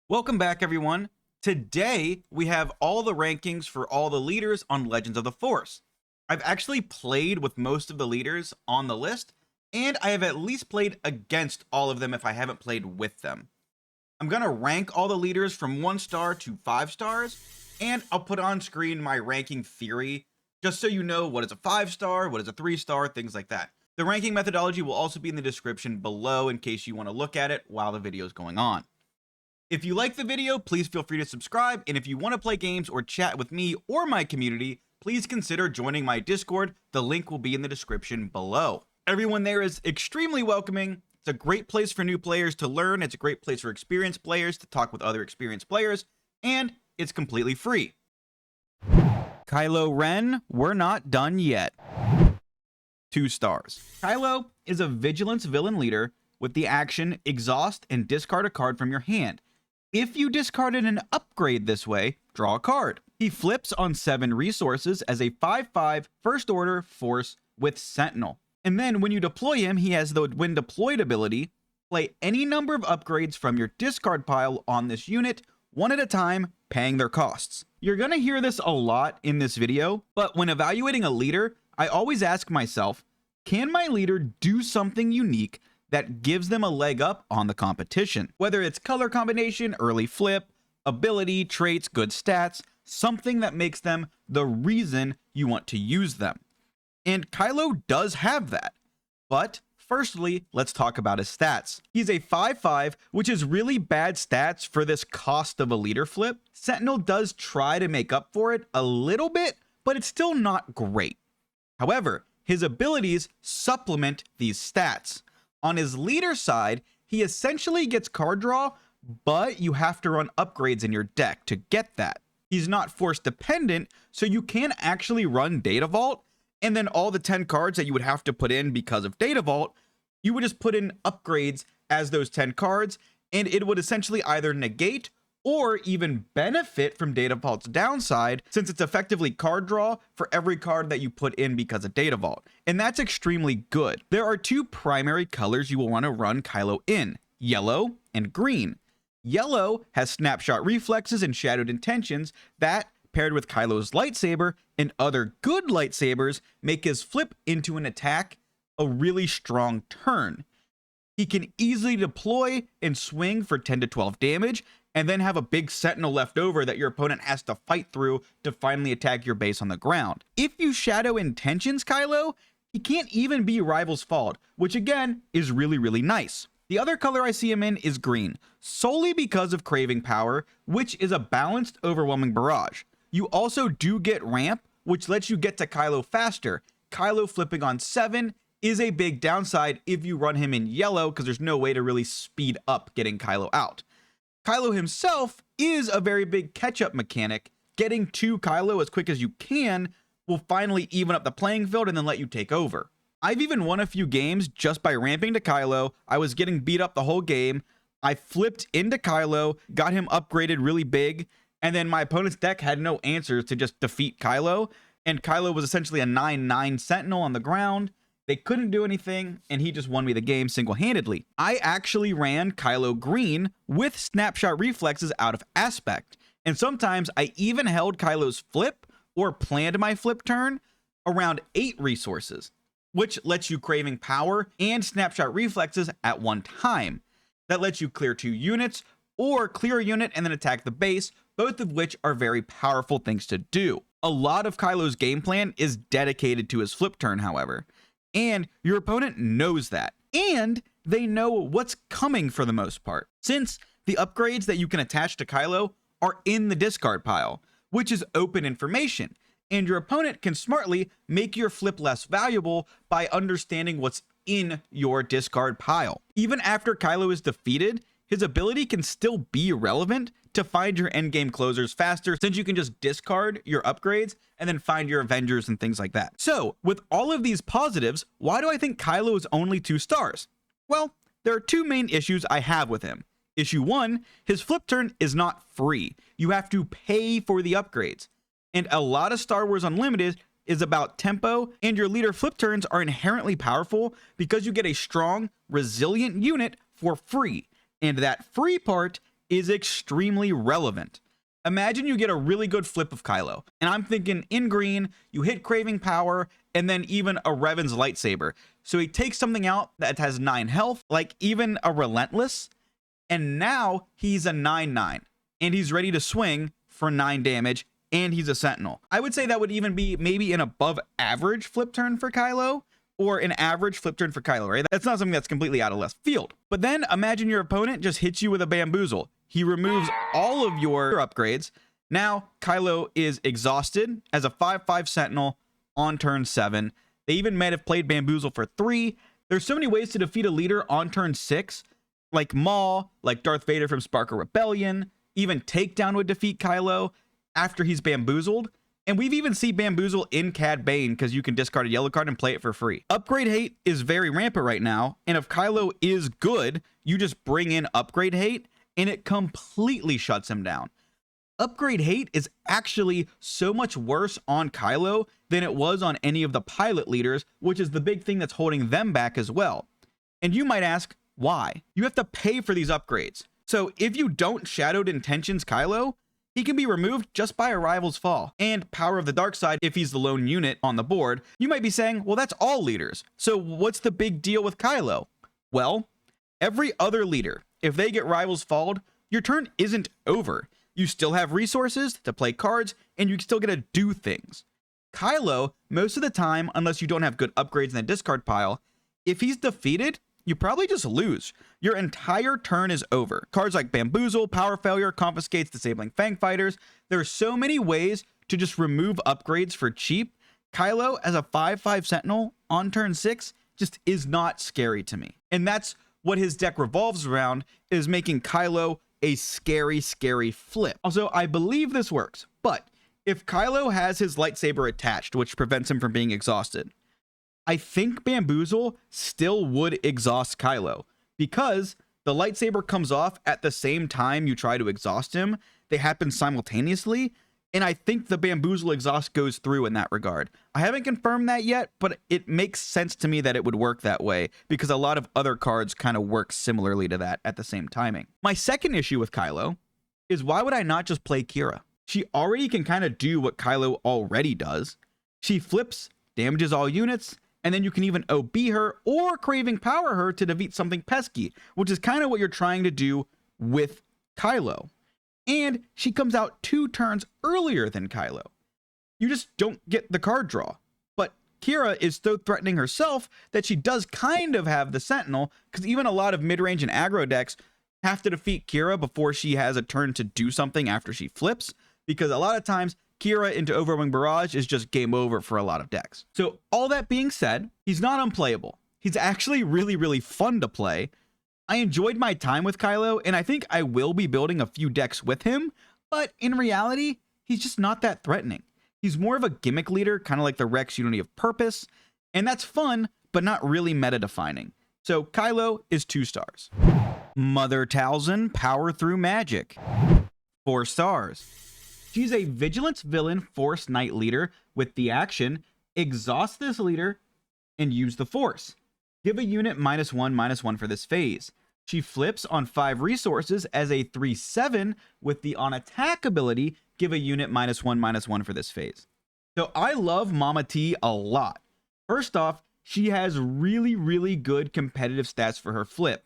Welcome back, everyone. Today, we have all the rankings for all the leaders on Legends of the Force. I've actually played with most of the leaders on the list, and I have at least played against all of them if I haven't played with them. I'm going to rank all the leaders from 1 star to 5 stars, and I'll put on screen my ranking theory, just so you know what is a 5 star, what is a 3 star, things like that. The ranking methodology will also be in the description below in case you want to look at it while the video is going on. If you like the video, please feel free to subscribe, and if you want to play games or chat with me or my community, please consider joining my Discord. The link will be in the description below. Everyone there is extremely welcoming. It's a great place for new players to learn. It's a great place for experienced players to talk with other experienced players, and it's completely free. Kylo Ren, we're not done yet. 2 stars. Kylo is a vigilance villain leader with the action exhaust and discard a card from your hand. If you discarded an upgrade this way, draw a card. He flips on 7 resources as a 5/5 first order force with Sentinel. And then when you deploy him, he has the when deployed ability, play any number of upgrades from your discard pile on this unit, one at a time, paying their costs. You're gonna hear this a lot in this video, but when evaluating a leader, I always ask myself, can my leader do something unique that gives them a leg up on the competition? Whether it's color combination, early flip, ability, traits, good stats, something that makes them the reason you want to use them. And Kylo does have that. But firstly, let's talk about his stats. He's a 5/5, which is really bad stats for this cost of a leader flip. Sentinel does try to make up for it a little bit, but it's still not great. However, his abilities supplement these stats. On his leader side, he essentially gets card draw, but you have to run upgrades in your deck to get that. He's not force dependent, so you can actually run Data Vault, and then all the 10 cards that you would have to put in because of Data Vault, you would just put in upgrades as those 10 cards, and it would essentially either negate or even benefit from Data Vault's downside, since it's effectively card draw for every card that you put in because of Data Vault. And that's extremely good. There are 2 primary colors you will want to run Kylo in, yellow and green. Yellow has snapshot reflexes and shadowed intentions that, paired with Kylo's lightsaber and other good lightsabers, make his flip into an attack a really strong turn. He can easily deploy and swing for 10 to 12 damage, and then have a big Sentinel left over that your opponent has to fight through to finally attack your base on the ground. If you shadow intentions Kylo, he can't even be Rival's Fault, which again is really nice. The other color I see him in is green, solely because of Craving Power, which is a balanced overwhelming barrage. You also do get Ramp, which lets you get to Kylo faster. Kylo flipping on 7 is a big downside if you run him in yellow, because there's no way to really speed up getting Kylo out. Kylo himself is a very big catch-up mechanic. Getting to Kylo as quick as you can will finally even up the playing field and then let you take over. I've even won a few games just by ramping to Kylo. I was getting beat up the whole game. I flipped into Kylo, got him upgraded really big, and then my opponent's deck had no answers to just defeat Kylo, and Kylo was essentially a 9/9 Sentinel on the ground. They couldn't do anything, and he just won me the game single-handedly. I actually ran Kylo Green with snapshot reflexes out of aspect, and sometimes I even held Kylo's flip or planned my flip turn around 8 resources, which lets you Craving Power and snapshot reflexes at one time. That lets you clear 2 units or clear a unit and then attack the base, both of which are very powerful things to do. A lot of Kylo's game plan is dedicated to his flip turn, however. And your opponent knows that. And they know what's coming for the most part, since the upgrades that you can attach to Kylo are in the discard pile, which is open information. And your opponent can smartly make your flip less valuable by understanding what's in your discard pile. Even after Kylo is defeated, his ability can still be relevant to find your endgame closers faster, since you can just discard your upgrades and then find your Avengers and things like that. So, with all of these positives, why do I think Kylo is only 2 stars? Well, there are 2 main issues I have with him. Issue 1, his flip turn is not free. You have to pay for the upgrades. And a lot of Star Wars Unlimited is about tempo, and your leader flip turns are inherently powerful because you get a strong, resilient unit for free. And that free part is extremely relevant. Imagine you get a really good flip of Kylo, and I'm thinking in green, you hit Craving Power, and then even a Revan's lightsaber. So he takes something out that has 9 health, like even a Relentless, and now he's a 9/9, and he's ready to swing for 9 damage, and he's a Sentinel. I would say that would even be maybe an above average flip turn for Kylo, or an average flip turn for Kylo, right? That's not something that's completely out of left field. But then imagine your opponent just hits you with a Bamboozle. He removes all of your upgrades. Now Kylo is exhausted as a 5/5 Sentinel on turn 7. They even might have played Bamboozle for 3. There's so many ways to defeat a leader on turn 6, like Maul, like Darth Vader from Spark of Rebellion. Even Takedown would defeat Kylo after he's bamboozled. And we've even seen Bamboozle in Cad Bane because you can discard a yellow card and play it for free. Upgrade hate is very rampant right now. And if Kylo is good, you just bring in upgrade hate and it completely shuts him down. Upgrade hate is actually so much worse on Kylo than it was on any of the pilot leaders, which is the big thing that's holding them back as well. And you might ask, why? You have to pay for these upgrades. So if you don't Shadowed Intentions Kylo, he can be removed just by a Rival's Fall. And Power of the Dark Side if he's the lone unit on the board. You might be saying, well, that's all leaders. So what's the big deal with Kylo? Well, every other leader, if they get Rival's Falled, your turn isn't over. You still have resources to play cards, and you still get to do things. Kylo, most of the time, unless you don't have good upgrades in the discard pile, if he's defeated, you probably just lose. Your entire turn is over. Cards like Bamboozle, Power Failure, Confiscates, Disabling Fang Fighters. There are so many ways to just remove upgrades for cheap. Kylo as a 5/5 Sentinel on turn 6 just is not scary to me. And that's what his deck revolves around, is making Kylo a scary, scary flip. Also, I believe this works, but if Kylo has his lightsaber attached, which prevents him from being exhausted, I think Bamboozle still would exhaust Kylo because the lightsaber comes off at the same time you try to exhaust him. They happen simultaneously, and I think the Bamboozle exhaust goes through in that regard. I haven't confirmed that yet, but it makes sense to me that it would work that way because a lot of other cards kind of work similarly to that at the same timing. My second issue with Kylo is why would I not just play Qi'ra? She already can kind of do what Kylo already does. She flips, damages all units, and then you can even OB her or Craving Power her to defeat something pesky, which is kind of what you're trying to do with Kylo. And she comes out 2 turns earlier than Kylo. You just don't get the card draw. But Qi'ra is so threatening herself that she does kind of have the Sentinel, because even a lot of mid-range and aggro decks have to defeat Qi'ra before she has a turn to do something after she flips, because a lot of times Qi'ra into Overwhelming Barrage is just game over for a lot of decks. So all that being said, he's not unplayable. He's actually really, really fun to play. I enjoyed my time with Kylo, and I think I will be building a few decks with him, but in reality, he's just not that threatening. He's more of a gimmick leader, kind of like the Rex Unity of Purpose, and that's fun, but not really meta-defining. So Kylo is 2 stars. Mother Talzin, Power Through Magic, 4 stars. She's a Vigilance Villain Force Knight leader with the action, exhaust this leader, and use the Force. Give a unit -1/-1 for this phase. She flips on 5 resources as a 3/7 with the on attack ability, give a unit -1/-1 for this phase. So I love Mama T a lot. First off, she has really, really good competitive stats for her flip.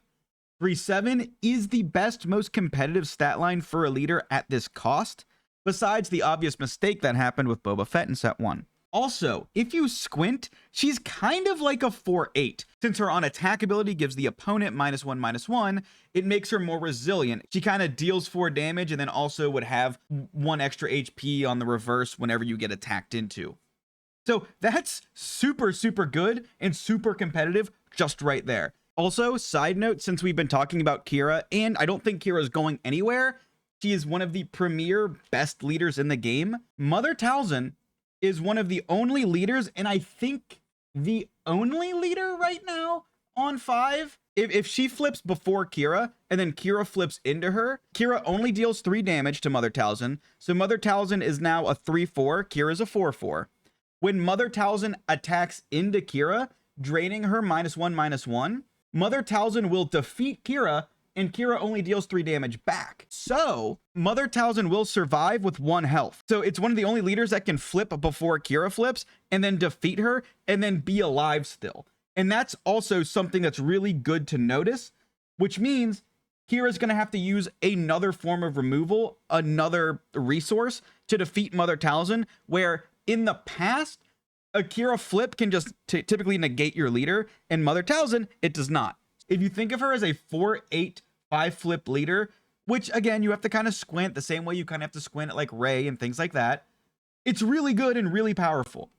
3/7 is the best, most competitive stat line for a leader at this cost, besides the obvious mistake that happened with Boba Fett in set 1. Also, if you squint, she's kind of like a 4/8. Since her on attack ability gives the opponent -1/-1, it makes her more resilient. She kind of deals 4 damage and then also would have 1 extra HP on the reverse whenever you get attacked into. So that's super, super good and super competitive just right there. Also, side note, since we've been talking about Qi'ra, and I don't think Qi'ra is going anywhere, she is one of the premier best leaders in the game. Mother Talzin is one of the only leaders, and I think the only leader right now on 5. If she flips before Qi'ra, and then Qi'ra flips into her, Qi'ra only deals 3 damage to Mother Talzin, so Mother Talzin is now a 3/4, Qi'ra is a 4/4. When Mother Talzin attacks into Qi'ra, draining her -1/-1, Mother Talzin will defeat Qi'ra, and Kira only deals 3 damage back. So Mother Talzin will survive with 1 health. So it's one of the only leaders that can flip before Kira flips and then defeat her and then be alive still. And that's also something that's really good to notice, which means Kira's going to have to use another form of removal, another resource to defeat Mother Talzin, where in the past, a Kira flip can just typically negate your leader, and Mother Talzin, it does not. If you think of her as a 4/8 5 flip leader, which again, you have to kind of squint the same way you kind of have to squint at like Rey and things like that, it's really good and really powerful.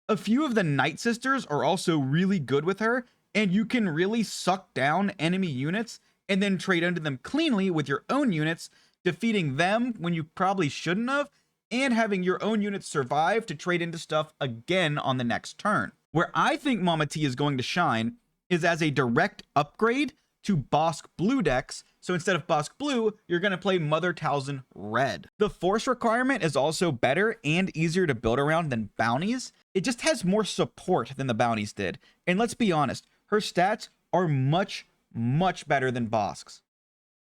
A few of the Night Sisters are also really good with her, and you can really suck down enemy units and then trade into them cleanly with your own units, defeating them when you probably shouldn't have, and having your own units survive to trade into stuff again on the next turn. Where I think Mama T is going to shine is as a direct upgrade to Bossk Blue decks. So instead of Bossk Blue, you're going to play Mother Talzin Red. The Force requirement is also better and easier to build around than bounties. It just has more support than the bounties did. And let's be honest, her stats are much better than Bossk's.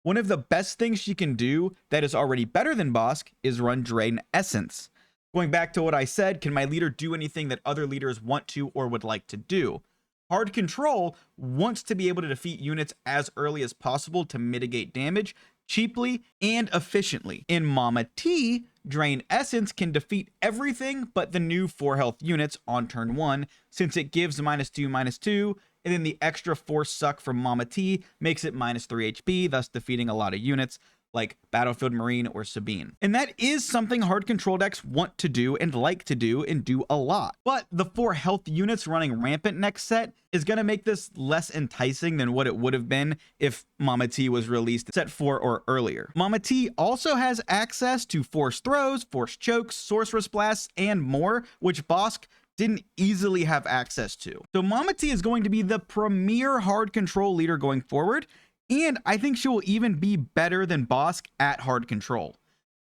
One of the best things she can do that is already better than Bossk is run Drain Essence. Going back to what I said, can my leader do anything that other leaders want to or would like to do? Hard Control wants to be able to defeat units as early as possible to mitigate damage cheaply and efficiently. In Mama T, Drain Essence can defeat everything but the new 4 health units on turn 1, since it gives -2/-2, and then the extra Force Suck from Mama T makes it -3 HP, thus defeating a lot of units like Battlefield Marine or Sabine. And that is something Hard Control decks want to do and like to do and do a lot. But the 4 health units running rampant next set is going to make this less enticing than what it would have been if Mama T was released set 4 or earlier. Mama T also has access to Force Throws, Force Chokes, Sorceress Blasts, and more, which Bossk didn't easily have access to. So Mama T is going to be the premier Hard Control leader going forward, and I think she will even be better than Bossk at Hard Control.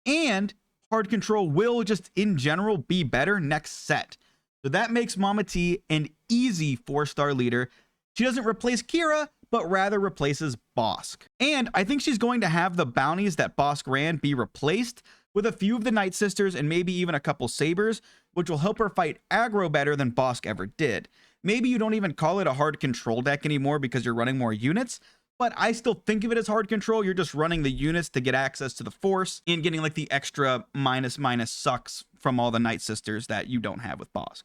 And Hard Control will just in general be better next set. So that makes Mama T an easy 4-star leader. She doesn't replace Kira, but rather replaces Bossk. And I think she's going to have the bounties that Bossk ran be replaced with a few of the Night Sisters and maybe even a couple Sabers, which will help her fight aggro better than Bossk ever did. Maybe you don't even call it a Hard Control deck anymore because you're running more units, but I still think of it as Hard Control. You're just running the units to get access to the Force and getting like the extra -- sucks from all the Night Sisters that you don't have with Bossk.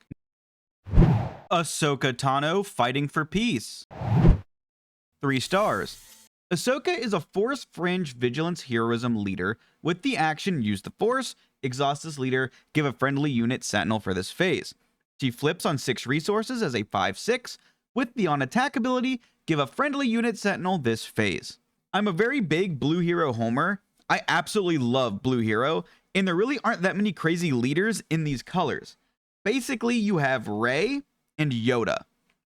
Ashoka Tano fighting for peace. 3 stars. Ashoka is a Force Fringe Vigilance Heroism leader with the action Use the Force, exhaust this leader, give a friendly unit Sentinel for this phase. She flips on 6 resources as a 5/6, with the on attack ability, give a friendly unit Sentinel this phase. I'm a very big Blue Hero homer. I absolutely love Blue Hero, and there really aren't that many crazy leaders in these colors. Basically, you have Rey and Yoda.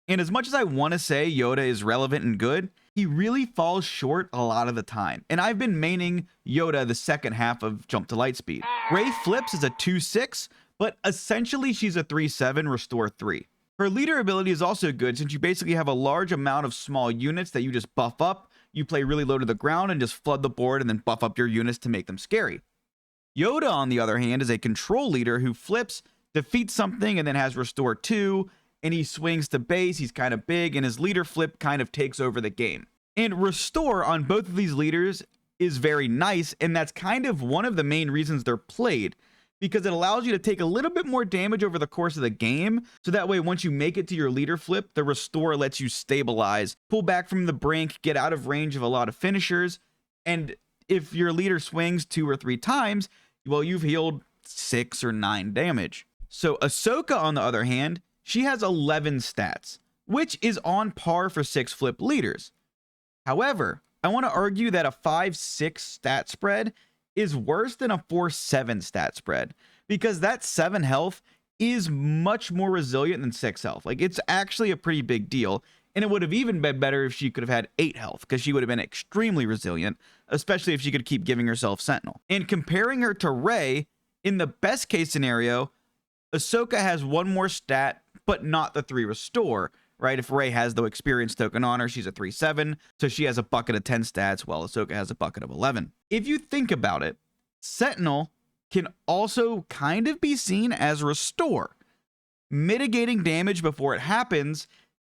And as much as I want to say Yoda is relevant and good, he really falls short a lot of the time. And I've been maining Yoda the second half of Jump to Lightspeed. Rey flips as a 2/6, but essentially she's a 3/7 Restore 3. Her leader ability is also good since you basically have a large amount of small units that you just buff up. You play really low to the ground and just flood the board and then buff up your units to make them scary. Yoda, on the other hand, is a control leader who flips, defeats something, and then has Restore 2, and he swings to base. He's kind of big, and his leader flip kind of takes over the game. And Restore on both of these leaders is very nice, and that's kind of one of the main reasons they're played, because it allows you to take a little bit more damage over the course of the game, so that way once you make it to your leader flip, the Restore lets you stabilize, pull back from the brink, get out of range of a lot of finishers, and if your leader swings 2 or 3 times, well, you've healed 6 or 9 damage. So Ahsoka, on the other hand, she has 11 stats, which is on par for 6 flip leaders. However, I want to argue that a 5/6 stat spread is worse than a 4/7 stat spread, because that 7 health is much more resilient than 6 health. Like, it's actually a pretty big deal, and it would have even been better if she could have had 8 health, because she would have been extremely resilient, especially if she could keep giving herself Sentinel. And comparing her to Rey, in the best case scenario, Ahsoka has 1 more stat, but not the 3 Restore. right? If Rey has the experience token on her, she's a 3/7, so she has a bucket of 10 stats, while Ahsoka has a bucket of 11. If you think about it, Sentinel can also kind of be seen as Restore. Mitigating damage before it happens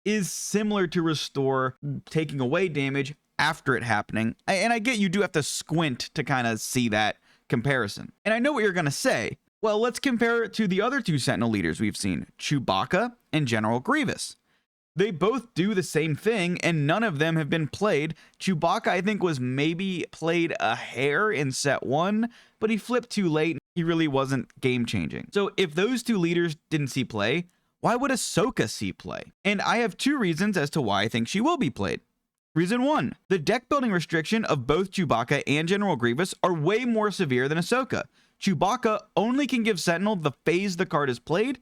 is similar to Restore taking away damage after it happening. And I get you do have to squint to kind of see that comparison. And I know what you're going to say. Well, let's compare it to the other two Sentinel leaders we've seen, Chewbacca and General Grievous. They both do the same thing, and none of them have been played. Chewbacca, I think, was maybe played a hair in set 1, but he flipped too late. He really wasn't game-changing. So if those two leaders didn't see play, why would Ahsoka see play? And I have 2 reasons as to why I think she will be played. Reason 1, the deck building restriction of both Chewbacca and General Grievous are way more severe than Ahsoka. Chewbacca only can give Sentinel the phase the card is played,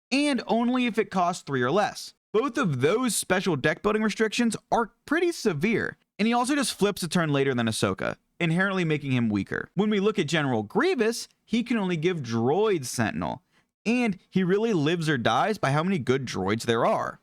and only if it costs 3 or less. Both of those special deck building restrictions are pretty severe, and he also just flips a turn later than Ahsoka, inherently making him weaker. When we look at General Grievous, he can only give droid Sentinel, and he really lives or dies by how many good droids there are.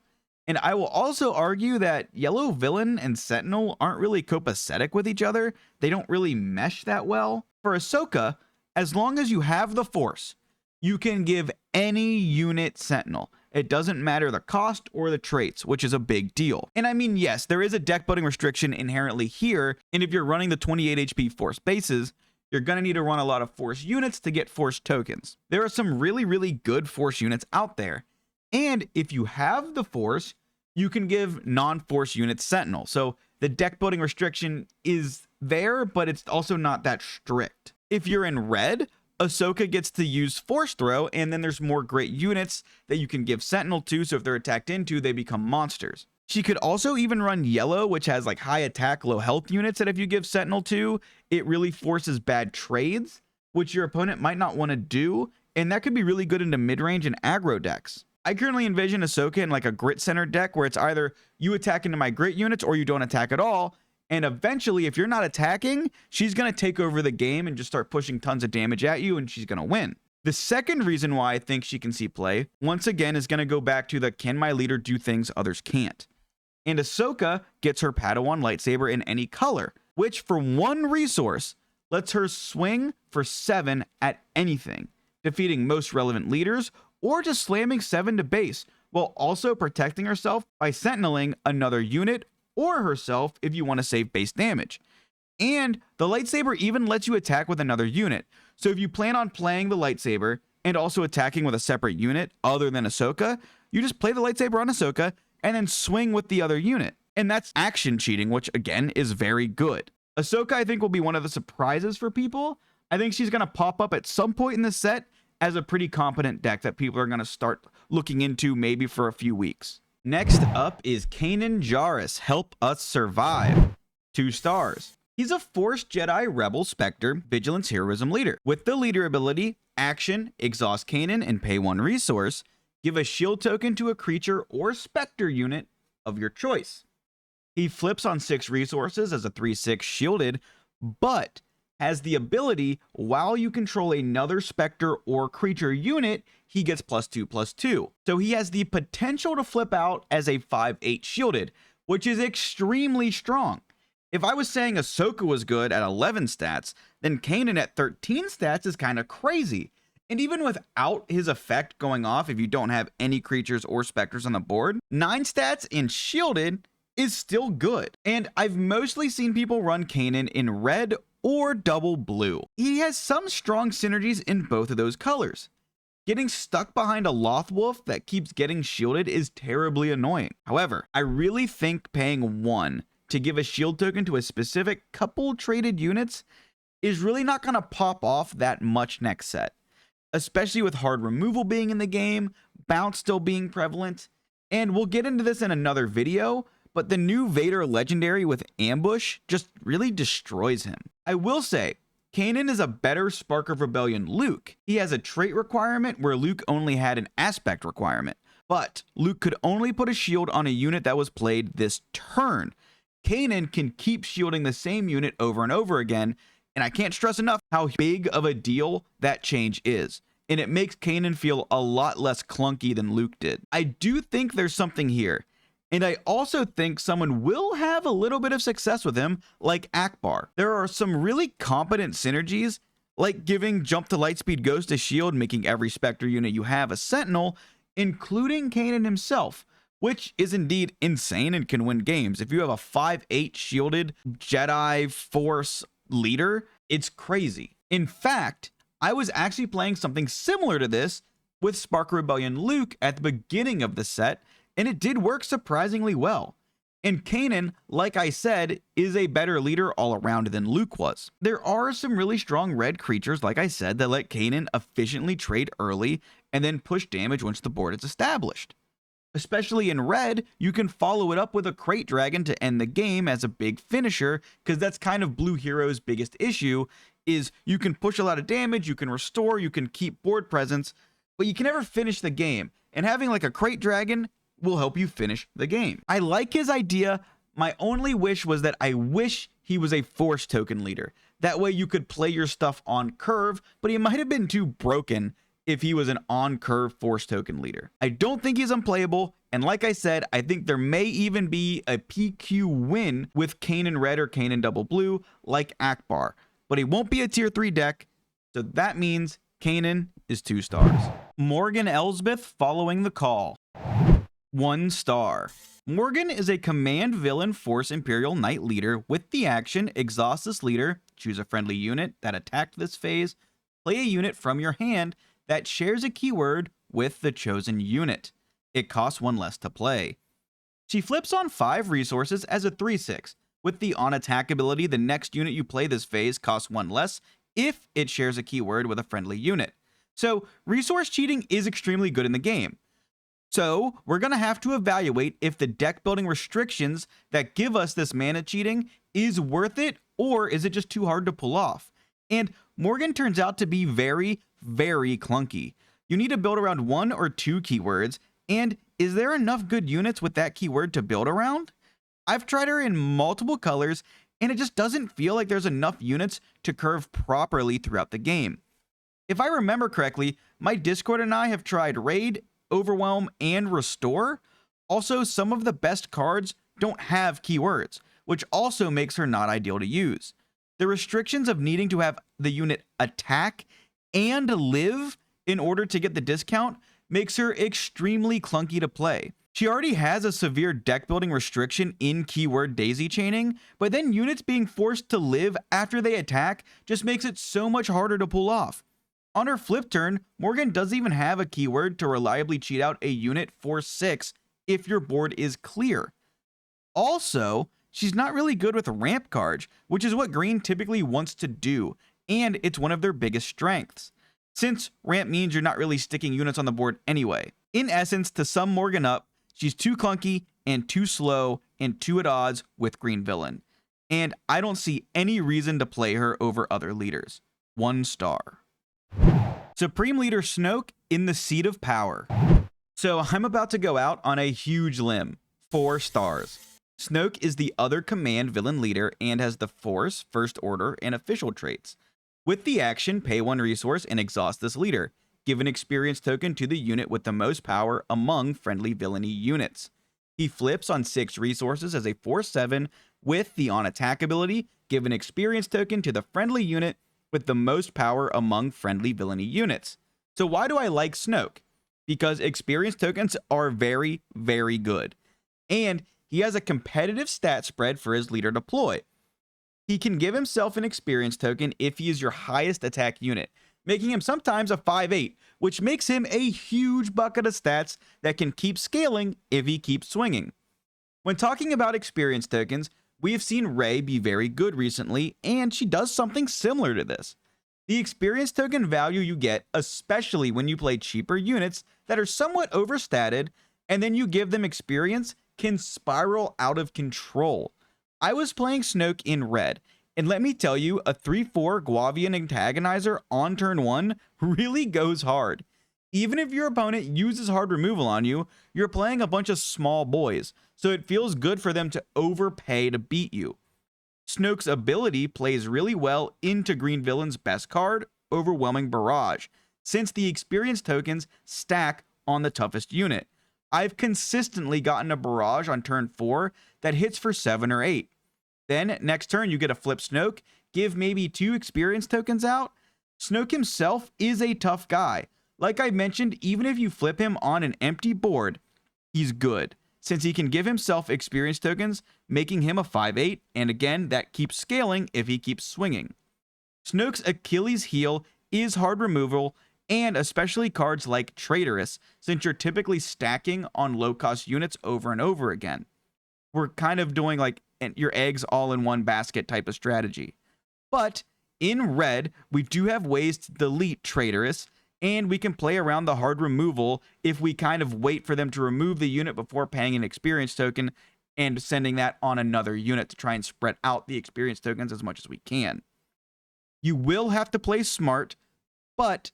And I will also argue that Yellow Villain and Sentinel aren't really copacetic with each other. They don't really mesh that well. For Ahsoka, as long as you have the Force, you can give any unit Sentinel. It doesn't matter the cost or the traits, which is a big deal. And I mean, yes, there is a deck building restriction inherently here, and if you're running the 28 HP Force bases, you're going to need to run a lot of Force units to get Force tokens. There are some really, really good Force units out there, and if you have the Force, you can give non-Force units Sentinel. So the deck building restriction is there, but it's also not that strict. If you're in red, Ahsoka gets to use Force Throw, and then there's more great units that you can give Sentinel to, so if they're attacked into, they become monsters. She could also even run yellow, which has like high attack, low health units that if you give Sentinel to, it really forces bad trades, which your opponent might not want to do, and that could be really good into mid-range and aggro decks. I currently envision Ahsoka in like a grit center deck where it's either you attack into my grit units or you don't attack at all. And eventually, if you're not attacking, she's going to take over the game and just start pushing tons of damage at you, and she's going to win. The second reason why I think she can see play, once again, is going to go back to the can my leader do things others can't? And Ahsoka gets her Padawan lightsaber in any color, which for 1 resource lets her swing for 7 at anything, defeating most relevant leaders or just slamming 7 to base, while also protecting herself by sentineling another unit or herself if you want to save base damage. And the lightsaber even lets you attack with another unit. So if you plan on playing the lightsaber and also attacking with a separate unit other than Ahsoka, you just play the lightsaber on Ahsoka and then swing with the other unit. And that's action cheating, which again is very good. Ahsoka, I think, will be one of the surprises for people. I think she's going to pop up at some point in the set as a pretty competent deck that people are going to start looking into maybe for a few weeks. Next up is Kanan Jarrus, Help Us Survive. 2 stars. He's a Force Jedi Rebel Spectre Vigilance Heroism leader. With the leader ability, Action, exhaust Kanan and pay 1 resource. Give a shield token to a creature or Spectre unit of your choice. He flips on 6 resources as a 3/6 shielded, but has the ability, while you control another Spectre or creature unit, he gets +2/+2. So he has the potential to flip out as a 5/8 shielded, which is extremely strong. If I was saying Ahsoka was good at 11 stats, then Kanan at 13 stats is kind of crazy. And even without his effect going off, if you don't have any creatures or Spectres on the board, 9 stats in shielded is still good. And I've mostly seen people run Kanan in red or double blue. He has some strong synergies in both of those colors. Getting stuck behind a Lothwolf that keeps getting shielded is terribly annoying. However, I really think paying 1 to give a shield token to a specific couple traded units is really not going to pop off that much next set, especially with hard removal being in the game, bounce still being prevalent, and we'll get into this in another video, but the new Vader Legendary with Ambush just really destroys him. I will say, Kanan is a better Spark of Rebellion Luke. He has a trait requirement where Luke only had an aspect requirement, but Luke could only put a shield on a unit that was played this turn. Kanan can keep shielding the same unit over and over again, and I can't stress enough how big of a deal that change is. And it makes Kanan feel a lot less clunky than Luke did. I do think there's something here. And I also think someone will have a little bit of success with him, like Akbar. There are some really competent synergies, like giving Jump to Lightspeed Ghost a shield, making every Spectre unit you have a Sentinel, including Kanan himself, which is indeed insane and can win games. If you have a 5/8 shielded Jedi Force leader, it's crazy. In fact, I was actually playing something similar to this with Spark Rebellion Luke at the beginning of the set, and it did work surprisingly well. And Kanan, like I said, is a better leader all around than Luke was. There are some really strong red creatures, like I said, that let Kanan efficiently trade early and then push damage once the board is established. Especially in red, you can follow it up with a Crate Dragon to end the game as a big finisher, because that's kind of Blue Hero's biggest issue, is you can push a lot of damage, you can restore, you can keep board presence, but you can never finish the game. And having like a Crate Dragon will help you finish the game. I like his idea. My only wish was that I wish he was a Force token leader. That way you could play your stuff on curve, but he might have been too broken if he was an on-curve Force token leader. I don't think he's unplayable, and like I said, I think there may even be a PQ win with Kanan Red or Kanan Double Blue, like Akbar, but he won't be a tier 3 deck, so that means Kanan is 2 stars. Morgan Elsbeth following the call. 1 star. Morgan is a command villain Force Imperial Knight leader with the action exhaust this leader, choose a friendly unit that attacked this phase, play a unit from your hand that shares a keyword with the chosen unit. It costs 1 less to play. She flips on 5 resources as a 3/6. With the on attack ability, the next unit you play this phase costs 1 less if it shares a keyword with a friendly unit. So resource cheating is extremely good in the game. So we're going to have to evaluate if the deck building restrictions that give us this mana cheating is worth it, or is it just too hard to pull off? And Morgan turns out to be very, very clunky. You need to build around 1 or 2 keywords, and is there enough good units with that keyword to build around? I've tried her in multiple colors, and it just doesn't feel like there's enough units to curve properly throughout the game. If I remember correctly, my Discord and I have tried Raid, Overwhelm, and Restore. Also, some of the best cards don't have keywords, which also makes her not ideal to use. The restrictions of needing to have the unit attack and live in order to get the discount makes her extremely clunky to play. She already has a severe deck building restriction in keyword daisy chaining, but then units being forced to live after they attack just makes it so much harder to pull off. On her flip turn, Morgan doesn't even have a keyword to reliably cheat out a unit for 6 if your board is clear. Also, she's not really good with ramp cards, which is what green typically wants to do, and it's one of their biggest strengths, since ramp means you're not really sticking units on the board anyway. In essence, to sum Morgan up, she's too clunky and too slow and too at odds with green villain, and I don't see any reason to play her over other leaders. 1 star. Supreme Leader Snoke in the Seat of Power. So I'm about to go out on a huge limb. 4 stars. Snoke is the other command villain leader and has the Force, First Order, and official traits. With the action, pay 1 resource and exhaust this leader. Give an experience token to the unit with the most power among friendly villainy units. He flips on 6 resources as a 4/7 with the on attack ability. Give an experience token to the friendly unit with the most power among friendly villainy units. So why do I like Snoke? Because experience tokens are very, very good. And he has a competitive stat spread for his leader deploy. He can give himself an experience token if he is your highest attack unit, making him sometimes a 5/8, which makes him a huge bucket of stats that can keep scaling if he keeps swinging. When talking about experience tokens, we have seen Rey be very good recently, and she does something similar to this. The experience token value you get, especially when you play cheaper units that are somewhat overstated, and then you give them experience, can spiral out of control. I was playing Snoke in red, and let me tell you, a 3/4 Guavian antagonizer on turn 1 really goes hard. Even if your opponent uses hard removal on you, you're playing a bunch of small boys, so it feels good for them to overpay to beat you. Snoke's ability plays really well into green villain's best card, Overwhelming Barrage, since the experience tokens stack on the toughest unit. I've consistently gotten a barrage on turn 4 that hits for 7 or 8. Then next turn you get a flip Snoke, give maybe 2 experience tokens out. Snoke himself is a tough guy. Like I mentioned, even if you flip him on an empty board, he's good, since he can give himself experience tokens, making him a 5/8, and again, that keeps scaling if he keeps swinging. Snoke's Achilles heel is hard removal, and especially cards like Traitorous, since you're typically stacking on low-cost units over and over again. We're kind of doing like your eggs all in one basket type of strategy. But in red, we do have ways to delete Traitorous, and we can play around the hard removal if we kind of wait for them to remove the unit before paying an experience token and sending that on another unit to try and spread out the experience tokens as much as we can. You will have to play smart, but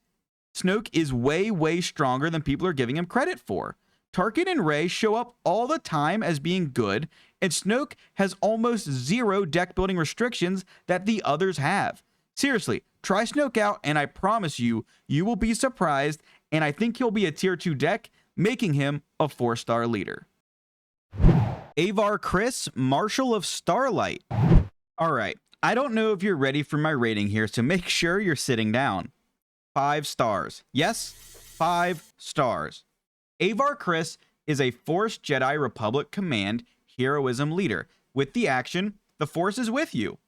Snoke is way, way stronger than people are giving him credit for. Tarkin and Rey show up all the time as being good, and Snoke has almost 0 deck building restrictions that the others have. Seriously, try Snoke out, and I promise you, you will be surprised, and I think he'll be a tier 2 deck, making him a 4-star leader. Avar Kriss, Marshal of Starlight. Alright, I don't know if you're ready for my rating here, so make sure you're sitting down. 5 stars. Yes, 5 stars. Avar Kriss is a Force Jedi Republic Command heroism leader. With the action, the Force is with you.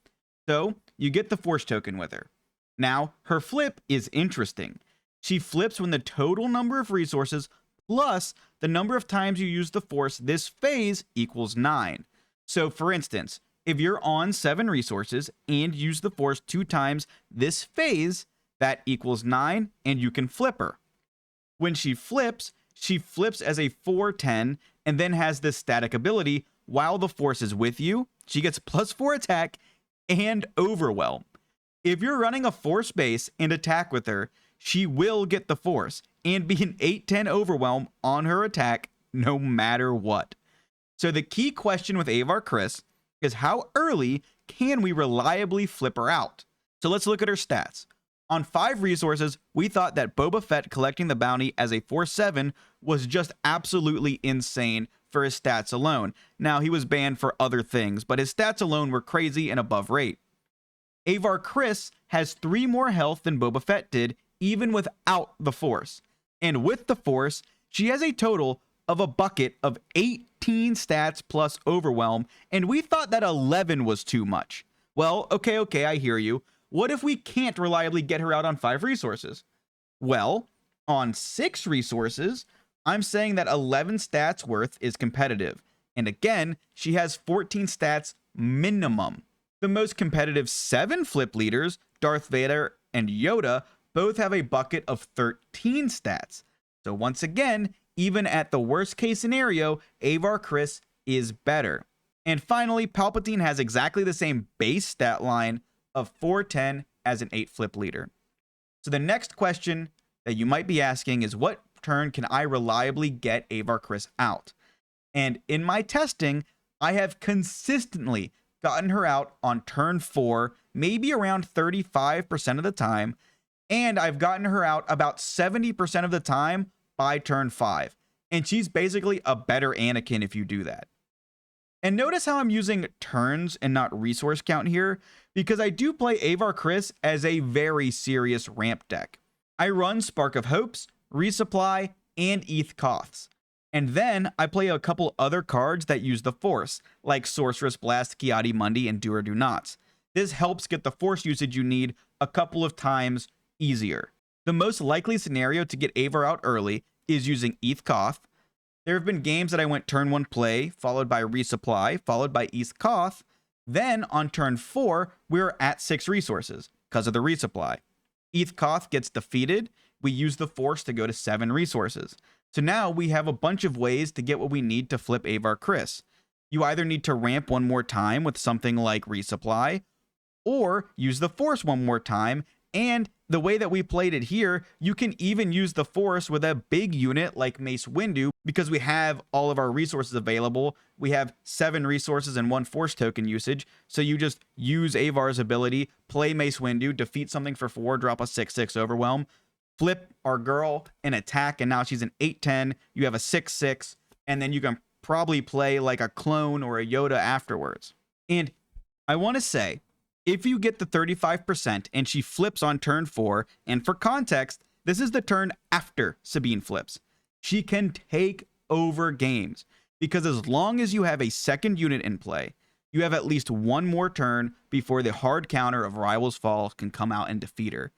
So, you get the Force token with her. Now, her flip is interesting. She flips when the total number of resources plus the number of times you use the Force this phase equals 9. So, for instance, if you're on 7 resources and use the Force 2 times this phase, that equals 9, and you can flip her. When she flips as a 4/10 and then has this static ability while the Force is with you. She gets +4 attack and overwhelm. If you're running a Force base and attack with her, she will get the Force and be an 8/10 overwhelm on her attack no matter what. So the key question with Avar Kriss is how early can we reliably flip her out? So let's look at her stats. On 5 resources, we thought that Boba Fett collecting the bounty as a 4/7 was just absolutely insane for his stats alone. Now, he was banned for other things, but his stats alone were crazy and above rate. Avar Kriss has 3 more health than Boba Fett did, even without the Force. And with the Force, she has a total of a bucket of 18 stats plus overwhelm, and we thought that 11 was too much. Well, okay, I hear you. What if we can't reliably get her out on 5 resources? Well, on 6 resources, I'm saying that 11 stats worth is competitive. And again, she has 14 stats minimum. The most competitive 7 flip leaders, Darth Vader and Yoda, both have a bucket of 13 stats. So once again, even at the worst case scenario, Avar Kriss is better. And finally, Palpatine has exactly the same base stat line of 4/10 as an 8 flip leader. So the next question that you might be asking is, what turn can I reliably get Avar Kriss out? And in my testing, I have consistently gotten her out on turn 4, maybe around 35% of the time, and I've gotten her out about 70% of the time by turn 5. And she's basically a better Anakin if you do that. And notice how I'm using turns and not resource count here, because I do play Avar Kriss as a very serious ramp deck. I run Spark of Hopes, Resupply, and ETH Koths. And then I play a couple other cards that use the Force, like Sorceress Blast, Kiadi Mundi, and Do or Do Nots. This helps get the Force usage you need a couple of times easier. The most likely scenario to get Avar out early is using ETH Koth. There have been games that I went turn 1 play, followed by Resupply, followed by ETH Koth. Then on turn 4, we're at 6 resources because of the Resupply. ETH Koth gets defeated. We use the Force to go to 7 resources. So now we have a bunch of ways to get what we need to flip Avar Kriss. You either need to ramp one more time with something like Resupply, or use the Force one more time. And the way that we played it here, you can even use the Force with a big unit like Mace Windu, because we have all of our resources available. We have 7 resources and 1 Force token usage. So you just use Avar's ability, play Mace Windu, defeat something for 4, drop a 6/6 overwhelm, flip our girl and attack, and now she's an 8/10. You have a 6/6. and then you can probably play like a clone or a Yoda afterwards. And I want to say, if you get the 35% and she flips on turn 4, and for context, this is the turn after Sabine flips, she can take over games, because as long as you have a second unit in play, you have at least one more turn before the hard counter of Rival's Fall can come out and defeat her.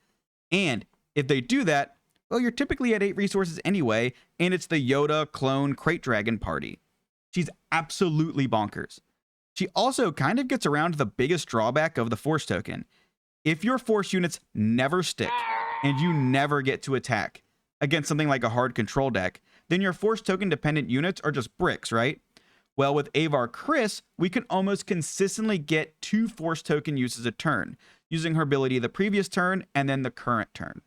And if they do that, well, you're typically at 8 resources anyway, and it's the Yoda clone Crate Dragon party. She's absolutely bonkers. She also kind of gets around the biggest drawback of the Force token. If your Force units never stick, and you never get to attack against something like a hard control deck, then your Force token dependent units are just bricks, right? Well, with Avar Kriss, we can almost consistently get 2 Force token uses a turn, using her ability the previous turn and then the current turn.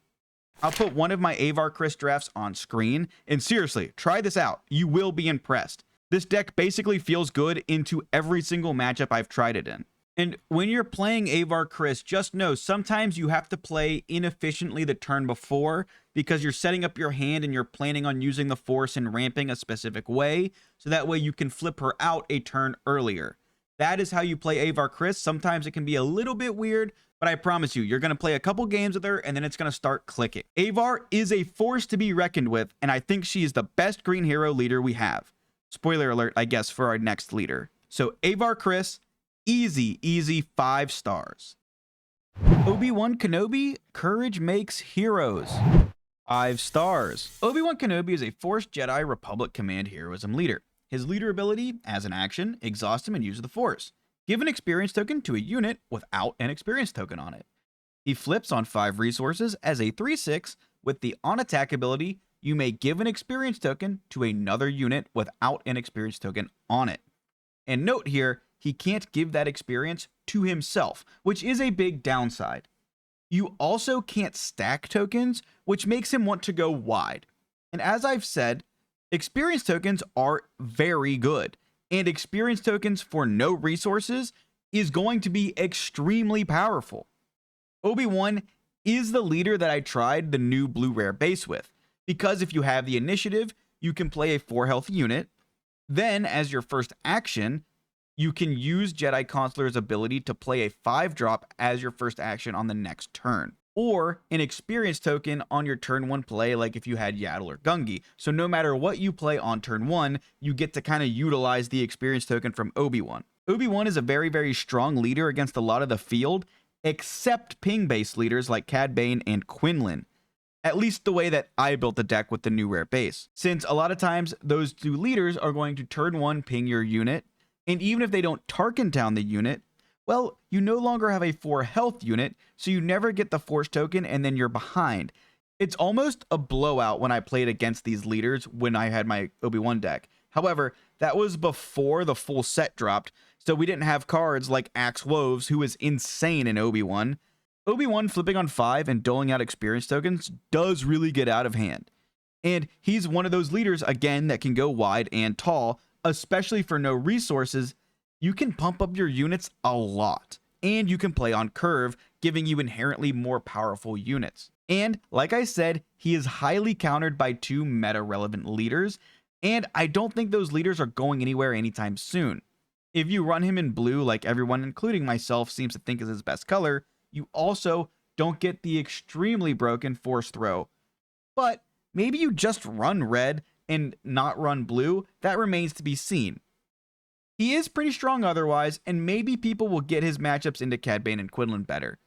I'll put one of my Avar Kriss drafts on screen, and seriously, try this out. You will be impressed. This deck basically feels good into every single matchup I've tried it in. And when you're playing Avar Kriss, just know sometimes you have to play inefficiently the turn before because you're setting up your hand and you're planning on using the Force and ramping a specific way, so that way you can flip her out a turn earlier. That is how you play Avar Kriss. Sometimes it can be a little bit weird, but I promise you, you're going to play a couple games with her and then it's going to start clicking. Avar is a force to be reckoned with, and I think she is the best green hero leader we have. Spoiler alert, I guess, for our next leader. So Avar Kriss, easy 5 stars. Obi Wan Kenobi, Courage Makes Heroes. 5 stars. Obi Wan Kenobi is a Force Jedi Republic Command Heroism leader. His leader ability, as an action, exhaust him and use the Force. Give an experience token to a unit without an experience token on it. He flips on 5 resources as a 3/6 with the on attack ability. You may give an experience token to another unit without an experience token on it. And note here, he can't give that experience to himself, which is a big downside. You also can't stack tokens, which makes him want to go wide. And as I've said, experience tokens are very good, and experience tokens for no resources is going to be extremely powerful. Obi-Wan is the leader that I tried the new blue rare base with, because if you have the initiative, you can play a 4 health unit. Then, as your first action, you can use Jedi Consular's ability to play a 5-drop as your first action on the next turn, or an experience token on your turn 1 play, like if you had Yaddle or Gungi. So no matter what you play on turn 1, you get to kind of utilize the experience token from Obi-Wan. Obi-Wan is a very strong leader against a lot of the field, except ping-based leaders like Cad Bane and Quinlan. At least the way that I built the deck with the new rare base, since a lot of times those 2 leaders are going to turn 1 ping your unit, and even if they don't Tarkin down the unit, well, you no longer have a 4 health unit, so you never get the Force token and then you're behind. It's almost a blowout when I played against these leaders when I had my Obi-Wan deck. However, that was before the full set dropped, so we didn't have cards like Axe Woves, who is insane in Obi-Wan. Obi-Wan flipping on 5 and doling out experience tokens does really get out of hand. And he's one of those leaders, again, that can go wide and tall, especially for no resources. You can pump up your units a lot, and you can play on curve, giving you inherently more powerful units. And like I said, he is highly countered by 2 meta-relevant leaders, and I don't think those leaders are going anywhere anytime soon. If you run him in blue, like everyone, including myself, seems to think is his best color, you also don't get the extremely broken Force throw. But maybe you just run red and not run blue. That remains to be seen. He is pretty strong otherwise, and maybe people will get his matchups into Cad Bane and Quinlan better.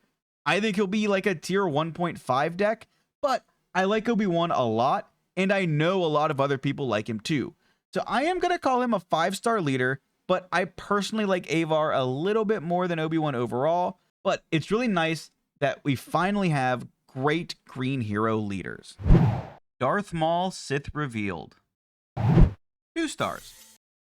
I think he'll be like a tier 1.5 deck, but I like Obi-Wan a lot, and I know a lot of other people like him too. So I am going to call him a 5-star leader, but I personally like Avar a little bit more than Obi-Wan overall. But it's really nice that we finally have great green hero leaders. Darth Maul Sith revealed. 2 stars.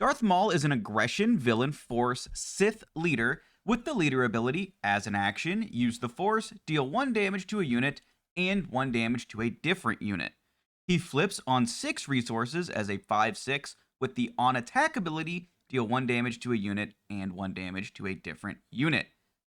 Darth Maul is an aggression, villain, force, Sith leader with the leader ability, as an action, use the Force, deal 1 damage to a unit and 1 damage to a different unit. He flips on 6 resources as a 5/6 with the on attack ability, deal 1 damage to a unit and 1 damage to a different unit.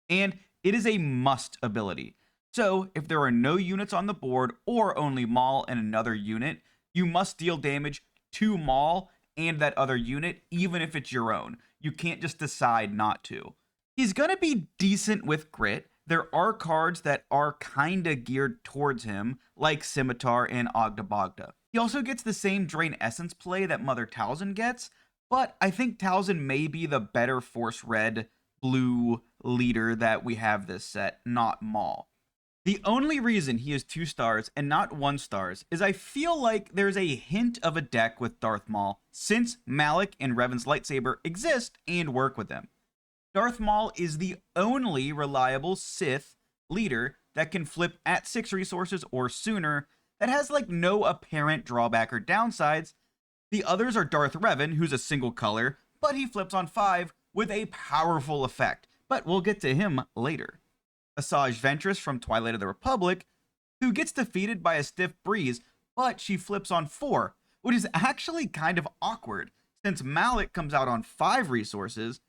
And it is a must ability. So if there are no units on the board or only Maul and another unit, you must deal damage to Maul and that other unit, even if it's your own. You can't just decide not to. He's going to be decent with grit. There are cards that are kinda geared towards him, like Scimitar and Ogda Bogda. He also gets the same Drain Essence play that Mother Talzin gets, but I think Talzin may be the better Force Red blue leader that we have this set, not Maul. The only reason he is 2 stars and not 1 stars is I feel like there's a hint of a deck with Darth Maul, since Malak and Revan's lightsaber exist and work with him. Darth Maul is the only reliable Sith leader that can flip at 6 resources or sooner, that has like no apparent drawback or downsides. The others are Darth Revan, who's a single color, but he flips on 5 with a powerful effect, but we'll get to him later. Asajj Ventress from Twilight of the Republic, who gets defeated by a stiff breeze, but she flips on 4, which is actually kind of awkward, since Malak comes out on 5 resources,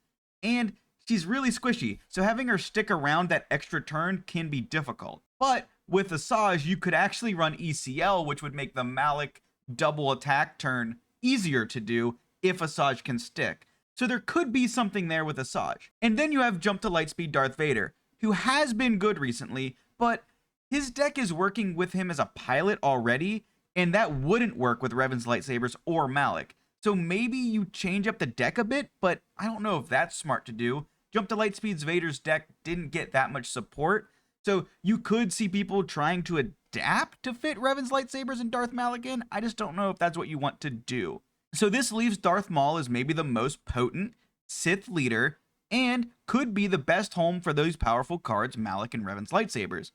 and she's really squishy, so having her stick around that extra turn can be difficult. But with Asajj, you could actually run ECL, which would make the Malak double attack turn easier to do if Asajj can stick. So there could be something there with Asajj. And then you have Jump to Lightspeed Darth Vader, who has been good recently, but his deck is working with him as a pilot already, and that wouldn't work with Revan's lightsabers or Malak. So maybe you change up the deck a bit, but I don't know if that's smart to do. Jump to Lightspeed's Vader's deck didn't get that much support, so you could see people trying to adapt to fit Revan's lightsabers and Darth Malak in. I just don't know if that's what you want to do. So this leaves Darth Maul as maybe the most potent Sith leader, and could be the best home for those powerful cards, Malak and Revan's lightsabers.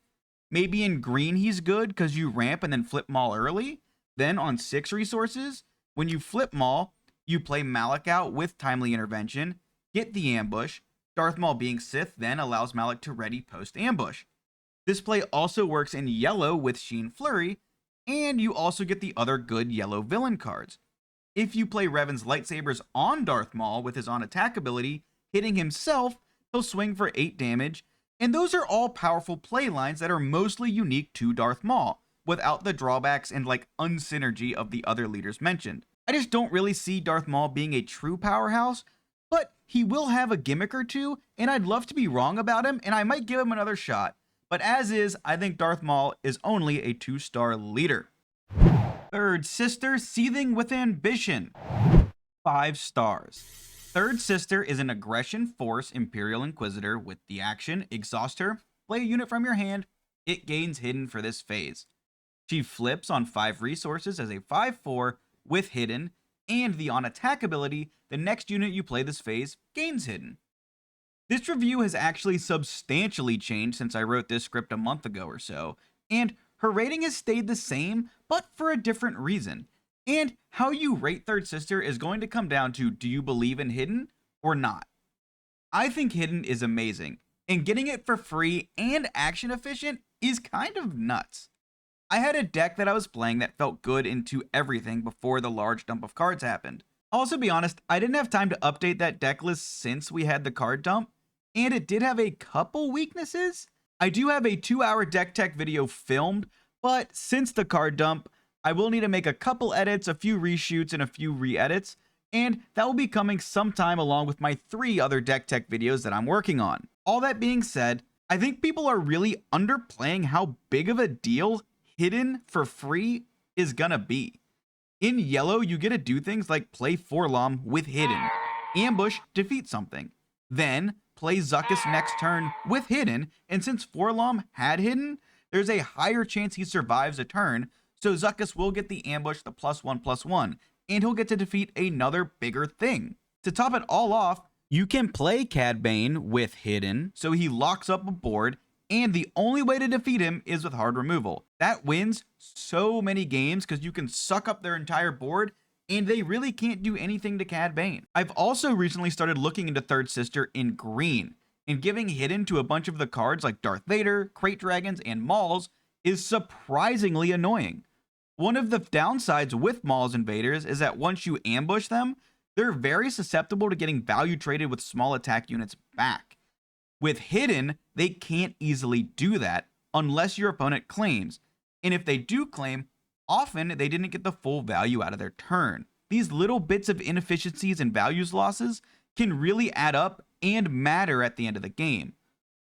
Maybe in green he's good because you ramp and then flip Maul early. Then on 6 resources, when you flip Maul, you play Malak out with Timely Intervention, get the ambush. Darth Maul being Sith then allows Malak to ready post-ambush. This play also works in yellow with Sheen Flurry, and you also get the other good yellow villain cards. If you play Revan's lightsabers on Darth Maul with his on-attack ability, hitting himself, he'll swing for 8 damage, and those are all powerful play lines that are mostly unique to Darth Maul, without the drawbacks and like unsynergy of the other leaders mentioned. I just don't really see Darth Maul being a true powerhouse, but he will have a gimmick or two, and I'd love to be wrong about him, and I might give him another shot. But as is, I think Darth Maul is only a 2-star leader. Third Sister, Seething with Ambition, 5 stars. Third Sister is an Aggression Force Imperial Inquisitor with the action, exhaust her, play a unit from your hand, it gains Hidden for this phase. She flips on 5 resources as a 5/4 with Hidden, and the on-attack ability, the next unit you play this phase gains Hidden. This review has actually substantially changed since I wrote this script a month ago or so, and her rating has stayed the same, but for a different reason. And how you rate Third Sister is going to come down to, do you believe in Hidden or not? I think Hidden is amazing, and getting it for free and action efficient is kind of nuts. I had a deck that I was playing that felt good into everything before the large dump of cards happened. I'll also be honest, I didn't have time to update that deck list since we had the card dump, and it did have a couple weaknesses. I do have a 2-hour deck tech video filmed, but since the card dump, I will need to make a couple edits, a few reshoots, and a few re-edits, and that will be coming sometime along with my 3 other deck tech videos that I'm working on. All that being said, I think people are really underplaying how big of a deal Hidden for free is gonna be. In yellow, you get to do things like play Forlom with Hidden, ambush, defeat something, then play Zuckuss next turn with Hidden, and since Forlom had Hidden, there's a higher chance he survives a turn, so Zuckuss will get the ambush, the +1/+1, and he'll get to defeat another bigger thing. To top it all off, you can play Cad Bane with Hidden, so he locks up a board, and the only way to defeat him is with hard removal. That wins so many games because you can suck up their entire board, and they really can't do anything to Cad Bane. I've also recently started looking into Third Sister in green, and giving Hidden to a bunch of the cards like Darth Vader, Crate Dragons, and Mauls is surprisingly annoying. One of the downsides with Mauls and Vaders is that once you ambush them, they're very susceptible to getting value traded with small attack units back. With Hidden, they can't easily do that unless your opponent claims, and if they do claim, often they didn't get the full value out of their turn. these little bits of inefficiencies and values losses can really add up and matter at the end of the game.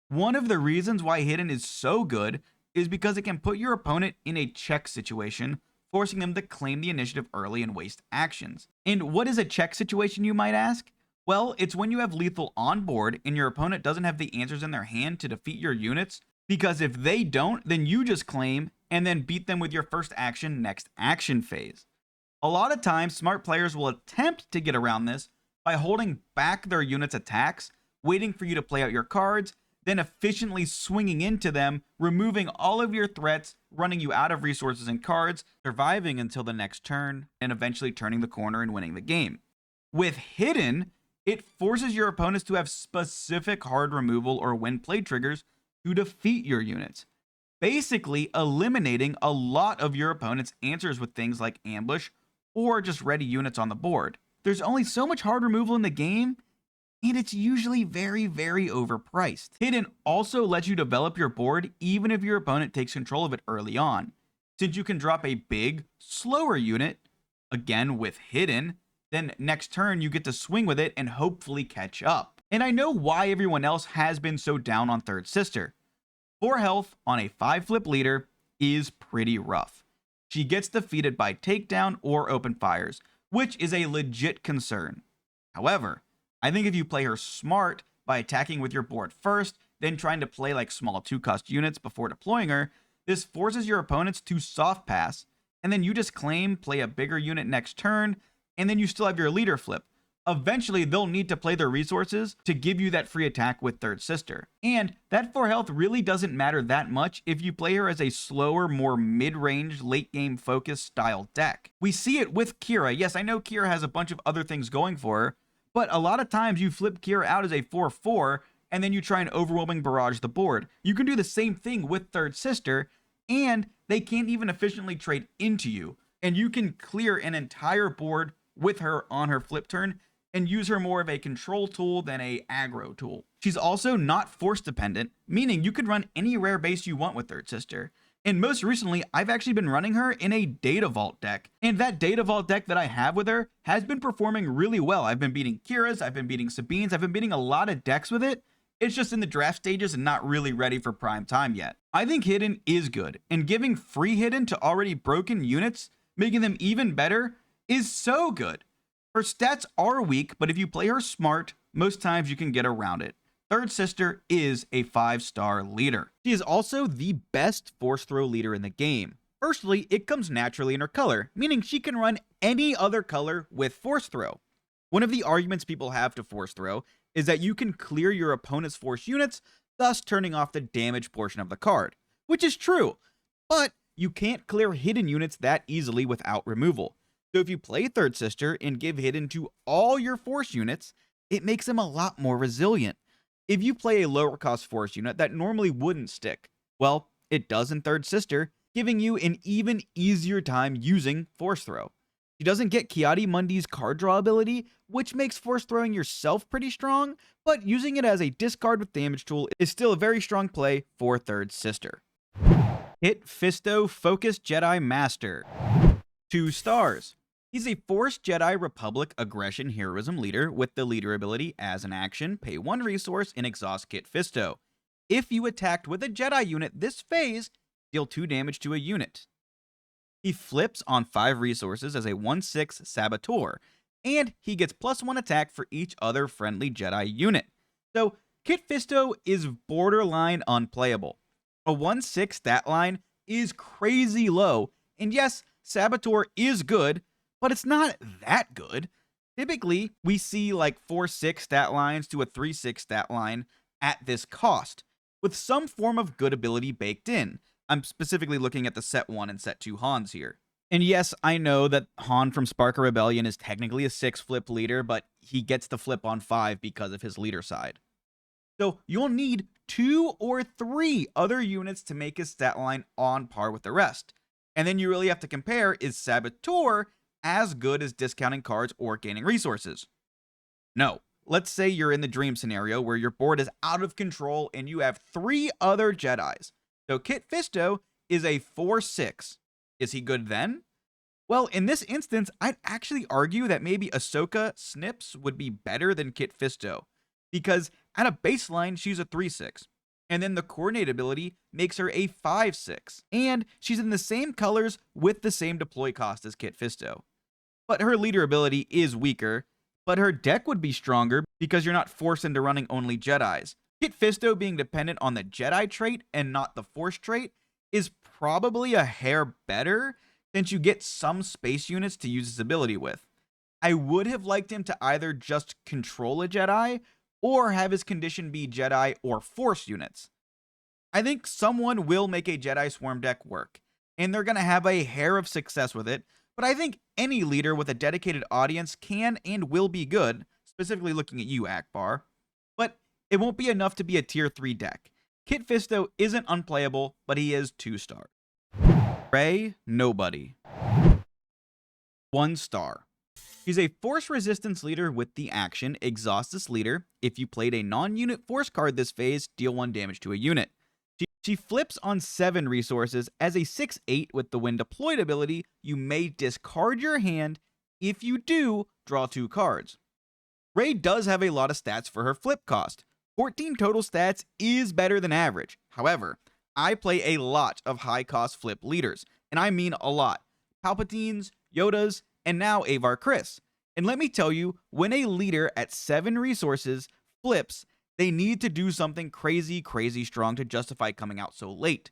One of the reasons why Hidden is so good is because it can put your opponent in a check situation, forcing them to claim the initiative early and waste actions. And what is a check situation, you might ask? Well, it's when you have lethal on board and your opponent doesn't have the answers in their hand to defeat your units, because if they don't, then you just claim and then beat them with your first action next action phase. A lot of times, smart players will attempt to get around this by holding back their units' attacks, waiting for you to play out your cards, then efficiently swinging into them, removing all of your threats, running you out of resources and cards, surviving until the next turn, and eventually turning the corner and winning the game. With Hidden, it forces your opponents to have specific hard removal or win play triggers to defeat your units, basically eliminating a lot of your opponent's answers with things like ambush or just ready units on the board. There's only so much hard removal in the game, and it's usually very, very overpriced. Hidden also lets you develop your board even if your opponent takes control of it early on, since you can drop a big, slower unit, again with Hidden, then next turn you get to swing with it and hopefully catch up. And I know why everyone else has been so down on Third Sister. 4 health on a 5-flip leader is pretty rough. She gets defeated by takedown or open fires, which is a legit concern. However, I think if you play her smart by attacking with your board first, then trying to play like small 2-cost units before deploying her, this forces your opponents to soft pass, and then you just claim, play a bigger unit next turn, and then you still have your leader flip. Eventually, they'll need to play their resources to give you that free attack with Third Sister. And that 4 health really doesn't matter that much if you play her as a slower, more mid-range, late-game focused style deck. We see it with Kira. Yes, I know Kira has a bunch of other things going for her, but a lot of times you flip Kira out as a 4-4, and then you try and overwhelming barrage the board. You can do the same thing with Third Sister, and they can't even efficiently trade into you. And you can clear an entire board with her on her flip turn, and use her more of a control tool than a aggro tool. She's also not force dependent, meaning you could run any rare base you want with Third Sister. And most recently, I've actually been running her in a Data Vault deck. And that Data Vault deck that I have with her has been performing really well. I've been beating Kira's, I've been beating Sabine's, I've been beating a lot of decks with it. It's just in the draft stages and not really ready for prime time yet. I think Hidden is good, and giving free Hidden to already broken units, making them even better, is so good. Her stats are weak, but if you play her smart, most times you can get around it. Third Sister is a 5-star leader. She is also the best force throw leader in the game. Firstly, it comes naturally in her color, meaning she can run any other color with force throw. One of the arguments people have to force throw is that you can clear your opponent's force units, thus turning off the damage portion of the card, which is true, but you can't clear hidden units that easily without removal. So if you play Third Sister and give Hidden to all your force units, it makes them a lot more resilient. If you play a lower cost force unit that normally wouldn't stick, well, it does in Third Sister, giving you an even easier time using force throw. She doesn't get Ki-Adi-Mundi's card draw ability, which makes force throwing yourself pretty strong, but using it as a discard with damage tool is still a very strong play for Third Sister. Hit Fisto Focus Jedi Master. 2 stars. He's a Force Jedi Republic Aggression Heroism leader with the leader ability as an action, pay 1 resource and exhaust Kit Fisto. If you attacked with a Jedi unit this phase, deal 2 damage to a unit. He flips on 5 resources as a 1/6 Saboteur, and he gets +1 attack for each other friendly Jedi unit. So Kit Fisto is borderline unplayable. A 1/6 stat line is crazy low, and yes, Saboteur is good, but it's not that good. Typically, we see like 4/6 stat lines to a 3/6 stat line at this cost, with some form of good ability baked in. I'm specifically looking at the Set 1 and Set 2 Hans here. And yes, I know that Han from Spark of Rebellion is technically a 6-flip leader, but he gets the flip on 5 because of his leader side. So you'll need 2 or 3 other units to make his stat line on par with the rest. And then you really have to compare, is Saboteur as good as discounting cards or gaining resources? No. Let's say you're in the dream scenario where your board is out of control and you have 3 other Jedis. So Kit Fisto is a 4/6. Is he good then? Well, in this instance, I'd actually argue that maybe Ahsoka Snips would be better than Kit Fisto, because at a baseline, she's a 3/6, and then the coordinate ability makes her a 5/6, and she's in the same colors with the same deploy cost as Kit Fisto. But her leader ability is weaker, but her deck would be stronger because you're not forced into running only Jedis. Kit Fisto being dependent on the Jedi trait and not the Force trait is probably a hair better, since you get some space units to use his ability with. I would have liked him to either just control a Jedi or have his condition be Jedi or Force units. I think someone will make a Jedi Swarm deck work, and they're going to have a hair of success with it, but I think any leader with a dedicated audience can and will be good, specifically looking at you, Akbar. But it won't be enough to be a tier 3 deck. Kit Fisto isn't unplayable, but he is 2 stars. Rey, nobody. 1 star. She's a force resistance leader with the action Exhaust this leader. If you played a non-unit force card this phase, deal 1 damage to a unit. She flips on 7 resources. As a 6/8 with the when deployed ability, you may discard your hand. If you do, draw 2 cards. Rey does have a lot of stats for her flip cost. 14 total stats is better than average. However, I play a lot of high cost flip leaders, and I mean a lot. Palpatines, Yodas, and now Avar Kriss. And let me tell you, when a leader at 7 resources flips, they need to do something crazy strong to justify coming out so late.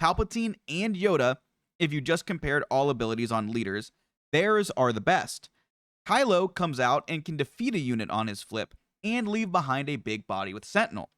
Palpatine and Yoda, if you just compared all abilities on leaders, theirs are the best. Kylo comes out and can defeat a unit on his flip and leave behind a big body with Sentinel.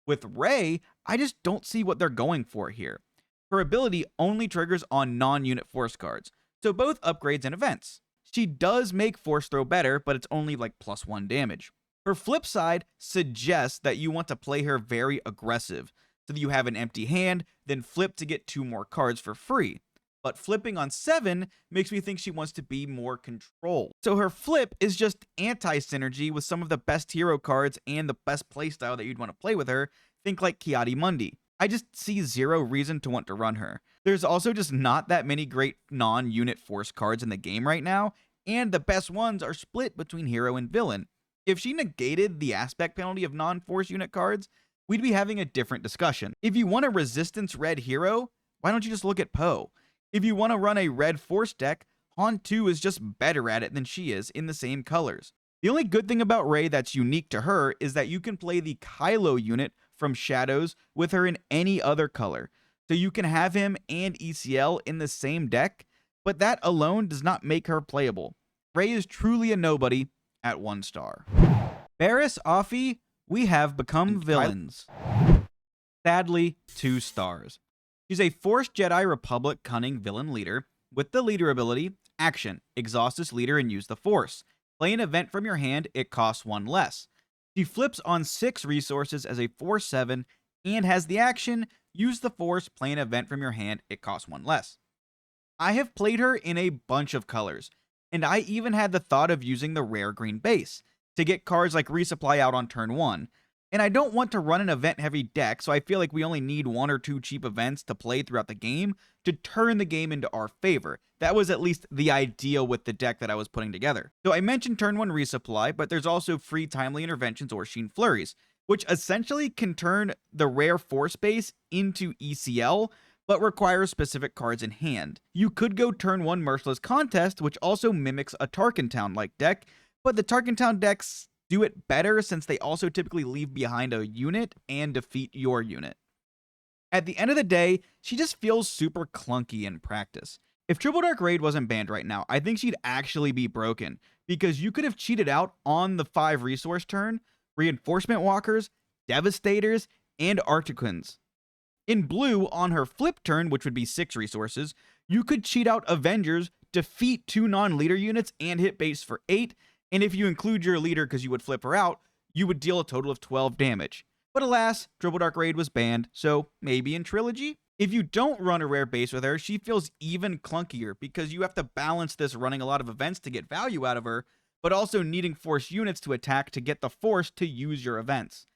With Rey, I just don't see what they're going for here. Her ability only triggers on non-unit force cards, so both upgrades and events. She does make force throw better, but it's only like +1 damage. Her flip side suggests that you want to play her very aggressive, so that you have an empty hand, then flip to get 2 more cards for free. But flipping on 7 makes me think she wants to be more controlled. So her flip is just anti-synergy with some of the best hero cards and the best playstyle that you'd want to play with her. Think like Ki-Adi-Mundi. I just see 0 reason to want to run her. There's also just not that many great non-unit force cards in the game right now, and the best ones are split between hero and villain. If she negated the aspect penalty of non-force unit cards, we'd be having a different discussion. If you want a resistance red hero, why don't you just look at Poe? If you want to run a red force deck, Han 2 is just better at it than she is in the same colors. The only good thing about Rey that's unique to her is that you can play the Kylo unit from Shadows with her in any other color. So you can have him and ECL in the same deck, but that alone does not make her playable. Rey is truly a nobody at 1 star. Barriss Offee, we have become villains. Sadly, 2 stars. She's a Force Jedi Republic cunning villain leader with the leader ability, action, exhaust this leader and use the Force. Play an event from your hand, it costs 1 less. She flips on 6 resources as a 4/7 and has the action, use the Force, play an event from your hand, it costs 1 less. I have played her in a bunch of colors, and I even had the thought of using the rare green base to get cards like Resupply out on turn 1. And I don't want to run an event-heavy deck, so I feel like we only need 1 or 2 cheap events to play throughout the game to turn the game into our favor. That was at least the idea with the deck that I was putting together. So I mentioned turn 1 Resupply, but there's also free Timely Interventions or Sheen Flurries, which essentially can turn the rare Force base into ECL, but requires specific cards in hand. You could go turn 1 Merciless Contest, which also mimics a Tarkin Town-like deck, but the Tarkin Town decks do it better since they also typically leave behind a unit and defeat your unit. At the end of the day, she just feels super clunky in practice. If Triple Dark Raid wasn't banned right now, I think she'd actually be broken, because you could have cheated out on the 5 resource turn, Reinforcement Walkers, Devastators, and Artiquins. In blue, on her flip turn, which would be 6 resources, you could cheat out Avengers, defeat 2 non-leader units, and hit base for 8, and if you include your leader because you would flip her out, you would deal a total of 12 damage. But alas, Triple Dark Raid was banned, so maybe in Trilogy? If you don't run a rare base with her, she feels even clunkier because you have to balance this running a lot of events to get value out of her, but also needing Force units to attack to get the Force to use your events.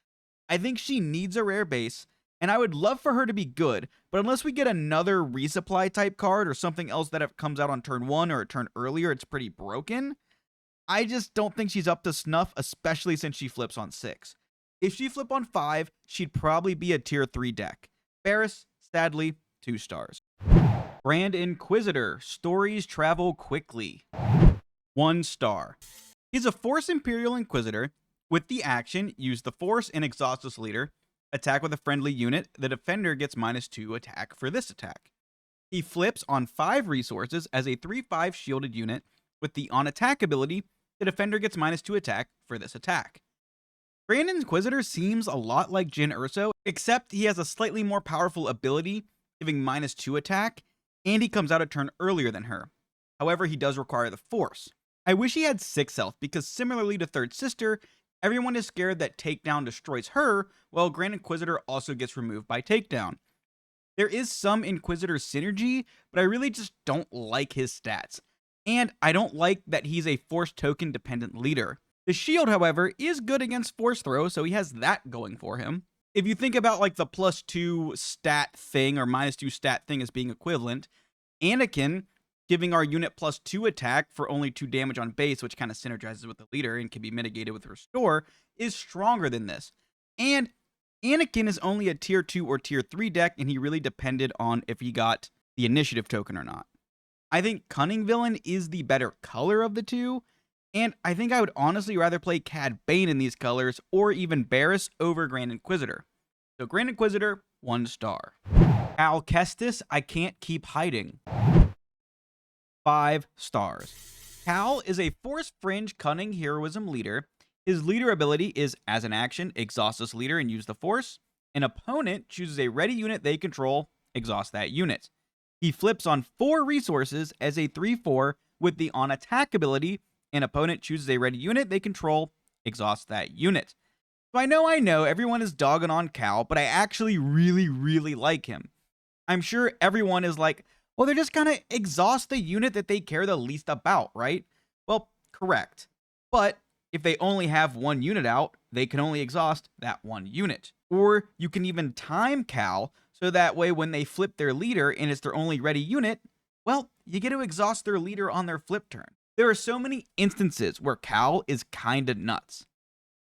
I think she needs a rare base, and I would love for her to be good, but unless we get another resupply type card or something else that comes out on turn 1 or a turn earlier, it's pretty broken. I just don't think she's up to snuff, especially since she flips on 6. If she flip on 5, she'd probably be a tier 3 deck. Barriss, sadly, 2 stars. Grand Inquisitor, stories travel quickly. 1 star. He's a Force Imperial Inquisitor. With the action, use the Force and exhaust this leader. Attack with a friendly unit. The defender gets -2 attack for this attack. He flips on 5 resources as a 3/5 shielded unit. With the on attack ability, the defender gets -2 attack for this attack. Grand Inquisitor seems a lot like Jyn Erso, except he has a slightly more powerful ability, giving -2 attack, and he comes out a turn earlier than her. However, he does require the Force. I wish he had 6 health, because similarly to Third Sister, everyone is scared that Takedown destroys her, while Grand Inquisitor also gets removed by Takedown. There is some Inquisitor synergy, but I really just don't like his stats. And I don't like that he's a Force token dependent leader. The shield, however, is good against Force throw, so he has that going for him. If you think about like the +2 stat thing or -2 stat thing as being equivalent, Anakin giving our unit +2 attack for only 2 damage on base, which kind of synergizes with the leader and can be mitigated with Restore, is stronger than this. And Anakin is only a tier 2 or tier 3 deck, and he really depended on if he got the initiative token or not. I think Cunning Villain is the better color of the two, and I think I would honestly rather play Cad Bane in these colors or even Barriss over Grand Inquisitor. So Grand Inquisitor, 1 star. Cal Kestis, I can't keep hiding. 5 stars. Cal is a Force Fringe Cunning Heroism leader. His leader ability is, as an action, exhaust this leader and use the Force. An opponent chooses a ready unit they control, exhaust that unit. He flips on 4 resources as a 3/4 with the on attack ability. An opponent chooses a ready unit they control, exhaust that unit. So I know, everyone is dogging on Cal, but I actually really like him. I'm sure everyone is like, well, they're just gonna exhaust the unit that they care the least about, right? Well, correct. But if they only have 1 unit out, they can only exhaust that 1 unit. Or you can even time Cal, so that way when they flip their leader and it's their only ready unit, well, you get to exhaust their leader on their flip turn. There are so many instances where Cal is kinda nuts.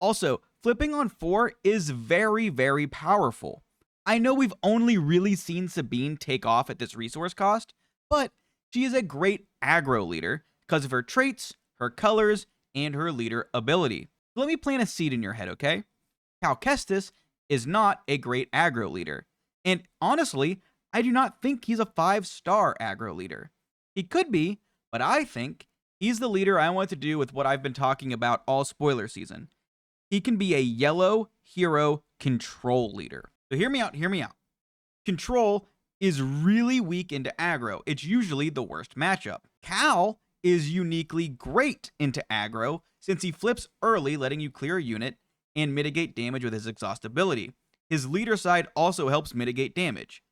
Also, flipping on 4 is very powerful. I know we've only really seen Sabine take off at this resource cost, but she is a great aggro leader because of her traits, her colors, and her leader ability. So let me plant a seed in your head, okay? Cal Kestis is not a great aggro leader. And honestly, I do not think he's a 5-star aggro leader. He could be, but I think he's the leader I want to do with what I've been talking about all spoiler season. He can be a yellow hero control leader. So hear me out. Control is really weak into aggro. It's usually the worst matchup. Cal is uniquely great into aggro since he flips early, letting you clear a unit and mitigate damage with his exhaust ability. His leader side also helps mitigate damage.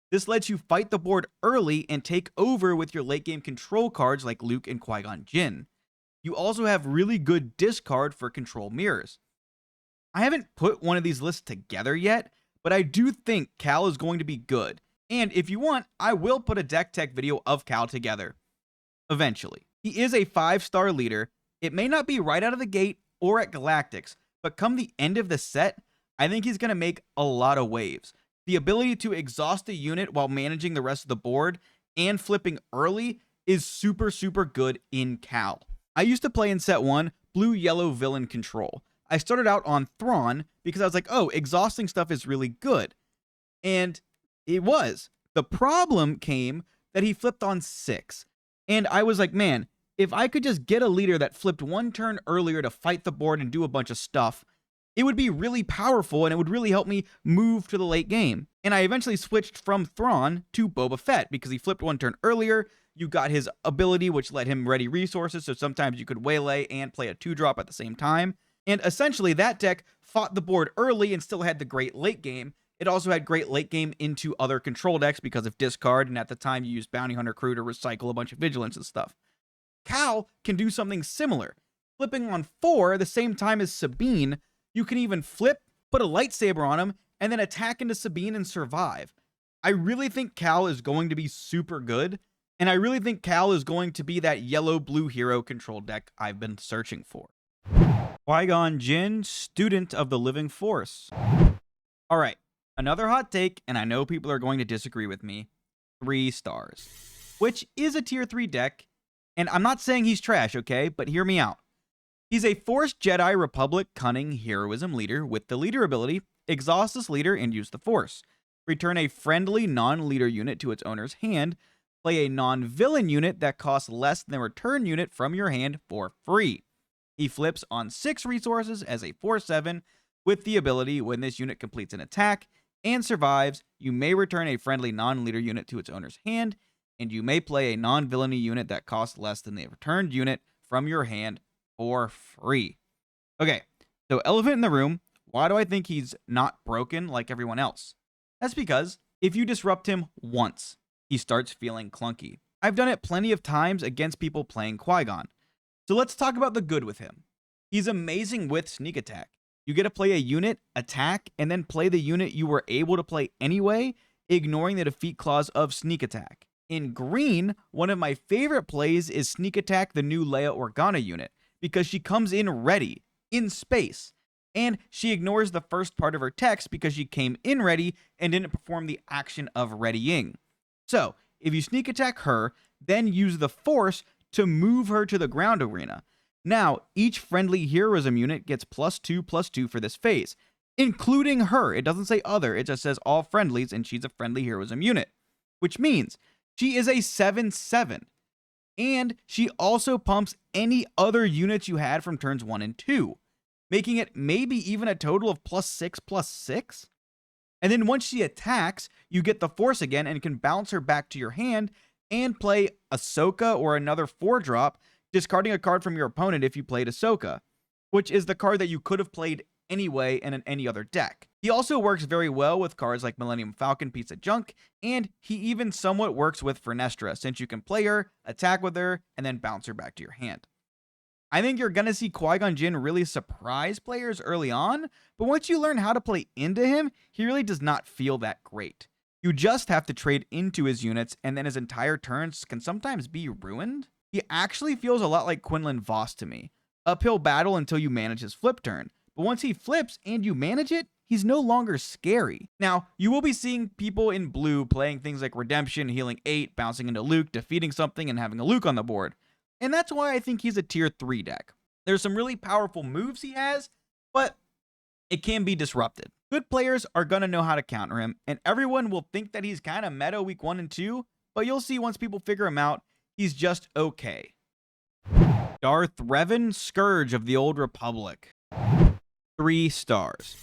This lets you fight the board early and take over with your late game control cards like Luke and Qui-Gon Jinn. You also have really good discard for control mirrors. I haven't put one of these lists together yet, but I do think Cal is going to be good. And if you want, I will put a deck tech video of Cal together. Eventually. He is a 5-star leader. It may not be right out of the gate or at Galactics, but come the end of the set, I think he's going to make a lot of waves. The ability to exhaust a unit while managing the rest of the board and flipping early is super good in Cal. I used to play in set 1 blue-yellow villain control. I started out on Thrawn because I was like, oh, exhausting stuff is really good. And it was. The problem came that he flipped on 6. And I was like, man, if I could just get a leader that flipped 1 turn earlier to fight the board and do a bunch of stuff, it would be really powerful and it would really help me move to the late game. And I eventually switched from Thrawn to Boba Fett because he flipped 1 turn earlier. You got his ability, which let him ready resources, so sometimes you could waylay and play a 2-drop at the same time. And essentially, that deck fought the board early and still had the great late game. It also had great late game into other control decks because of discard, and at the time you used Bounty Hunter Crew to recycle a bunch of Vigilance and stuff. Cal can do something similar. Flipping on 4 at the same time as Sabine, you can even flip, put a lightsaber on him, and then attack into Sabine and survive. I really think Cal is going to be super good, and I really think Cal is going to be that yellow-blue hero control deck I've been searching for. Qui-Gon Jinn, student of the living force. Alright, another hot take, and I know people are going to disagree with me. 3 stars. Which is a tier 3 deck, and I'm not saying he's trash, okay? But hear me out. He's a Force Jedi Republic cunning heroism leader with the leader ability, exhaust this leader and use the Force. Return a friendly non-leader unit to its owner's hand. Play a non-villain unit that costs less than the return unit from your hand for free. He flips on 6 resources as a 4/7 with the ability, when this unit completes an attack and survives, you may return a friendly non-leader unit to its owner's hand, and you may play a non-villainy unit that costs less than the returned unit from your hand for free. Okay, so elephant in the room, why do I think he's not broken like everyone else? That's because if you disrupt him once, he starts feeling clunky. I've done it plenty of times against people playing Qui-Gon. So let's talk about the good with him. He's amazing with sneak attack. You get to play a unit, attack, and then play the unit you were able to play anyway, ignoring the defeat clause of sneak attack. In green, one of my favorite plays is sneak attack the new Leia Organa unit, because she comes in ready, in space, and she ignores the first part of her text because she came in ready and didn't perform the action of readying. So, if you sneak attack her, then use the Force to move her to the ground arena. Now, each friendly heroism unit gets +2/+2 for this phase, including her. It doesn't say other, it just says all friendlies, and she's a friendly heroism unit, which means she is a 7/7. And she also pumps any other units you had from turns 1 and 2, making it maybe even a total of +6/+6. And then once she attacks, you get the Force again and can bounce her back to your hand and play Ahsoka or another 4-drop, discarding a card from your opponent if you played Ahsoka, which is the card that you could have played anyway in any other deck. He also works very well with cards like Millennium Falcon Piece of Junk, and he even somewhat works with Fernestra, since you can play her, attack with her, and then bounce her back to your hand. I think you're going to see Qui-Gon Jinn really surprise players early on, but once you learn how to play into him, he really does not feel that great. You just have to trade into his units, and then his entire turns can sometimes be ruined. He actually feels a lot like Quinlan Vos to me. Uphill battle until you manage his flip turn, but once he flips and you manage it, he's no longer scary. Now, you will be seeing people in blue playing things like Redemption, healing 8, bouncing into Luke, defeating something, and having a Luke on the board. And that's why I think he's a tier 3 deck. There's some really powerful moves he has, but it can be disrupted. Good players are going to know how to counter him, and everyone will think that he's kind of meta week 1 and 2, but you'll see once people figure him out, he's just okay. Darth Revan, Scourge of the Old Republic. 3 stars.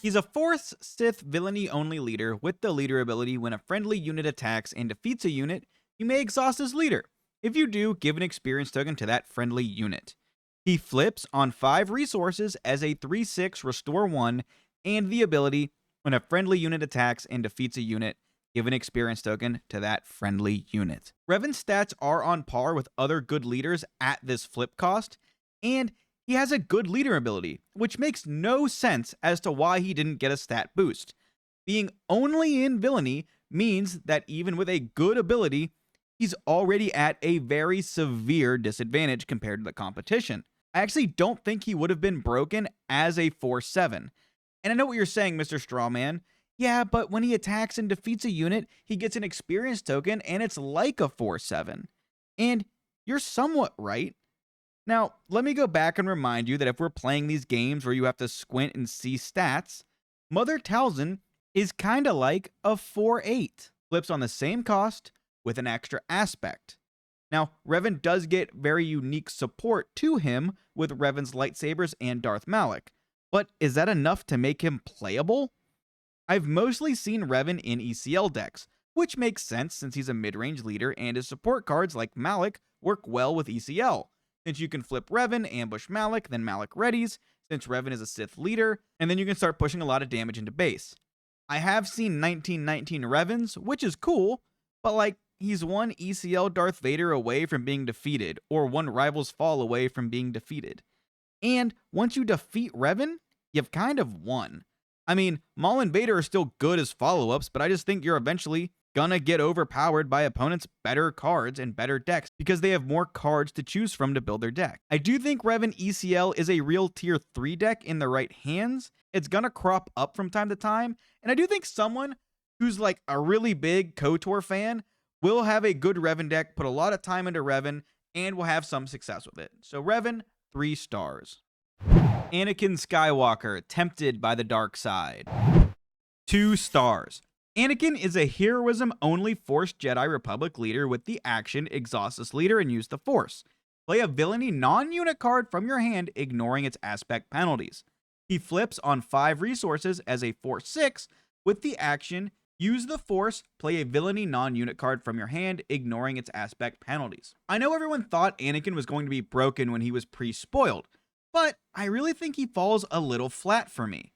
He's a Force Sith villainy only leader with the leader ability. When a friendly unit attacks and defeats a unit, you may exhaust his leader. If you do, give an experience token to that friendly unit. He flips on 5 resources as a 3/6 restore 1, and the ability, when a friendly unit attacks and defeats a unit, give an experience token to that friendly unit. Revan's stats are on par with other good leaders at this flip cost, and he has a good leader ability, which makes no sense as to why he didn't get a stat boost. Being only in villainy means that even with a good ability, he's already at a very severe disadvantage compared to the competition. I actually don't think he would have been broken as a 4/7. And I know what you're saying, Mr. Strawman. Yeah, but when he attacks and defeats a unit, he gets an experience token, and it's like a 4/7. And you're somewhat right. Now, let me go back and remind you that if we're playing these games where you have to squint and see stats, Mother Talzin is kind of like a 4/8. Flips on the same cost with an extra aspect. Now, Revan does get very unique support to him with Revan's lightsabers and Darth Malak, but is that enough to make him playable? I've mostly seen Revan in ECL decks, which makes sense since he's a mid-range leader and his support cards like Malak work well with ECL, since you can flip Revan, ambush Malak, then Malak readies, since Revan is a Sith leader, and then you can start pushing a lot of damage into base. I have seen 1919 Revans, which is cool, but like, he's one ECL Darth Vader away from being defeated, or one Rival's Fall away from being defeated. And once you defeat Revan, you've kind of won. I mean, Maul and Vader are still good as follow-ups, but I just think you're eventually gonna get overpowered by opponents' better cards and better decks because they have more cards to choose from to build their deck. I do think Revan ECL is a real tier 3 deck in the right hands. It's gonna crop up from time to time, and I do think someone who's like a really big KOTOR fan will have a good Revan deck, put a lot of time into Revan, and will have some success with it. So Revan, 3 stars. Anakin Skywalker, tempted by the dark side, 2 stars. Anakin is a heroism-only Force Jedi Republic leader with the action exhaust this leader and use the Force. Play a villainy non-unit card from your hand, ignoring its aspect penalties. He flips on 5 resources as a Force 6 with the action use the Force, play a villainy non-unit card from your hand, ignoring its aspect penalties. I know everyone thought Anakin was going to be broken when he was pre-spoiled, but I really think he falls a little flat for me.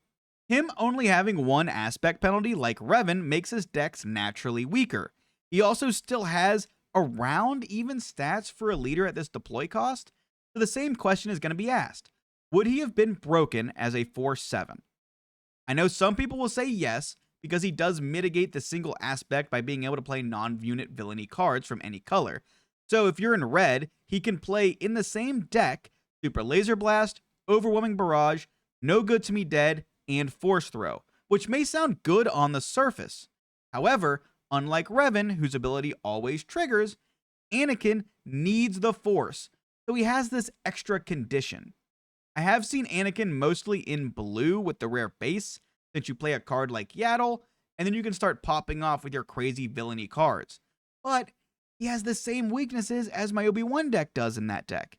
Him only having 1 aspect penalty like Revan makes his decks naturally weaker. He also still has around even stats for a leader at this deploy cost, so the same question is going to be asked. Would he have been broken as a Force 7? I know some people will say yes, because he does mitigate the single aspect by being able to play non-unit villainy cards from any color. So if you're in red, he can play in the same deck Super Laser Blast, Overwhelming Barrage, No Good to Me Dead, and Force Throw, which may sound good on the surface. However, unlike Revan, whose ability always triggers, Anakin needs the Force, so he has this extra condition. I have seen Anakin mostly in blue with the rare base, since you play a card like Yaddle, and then you can start popping off with your crazy villainy cards. But he has the same weaknesses as my Obi Wan deck does in that deck.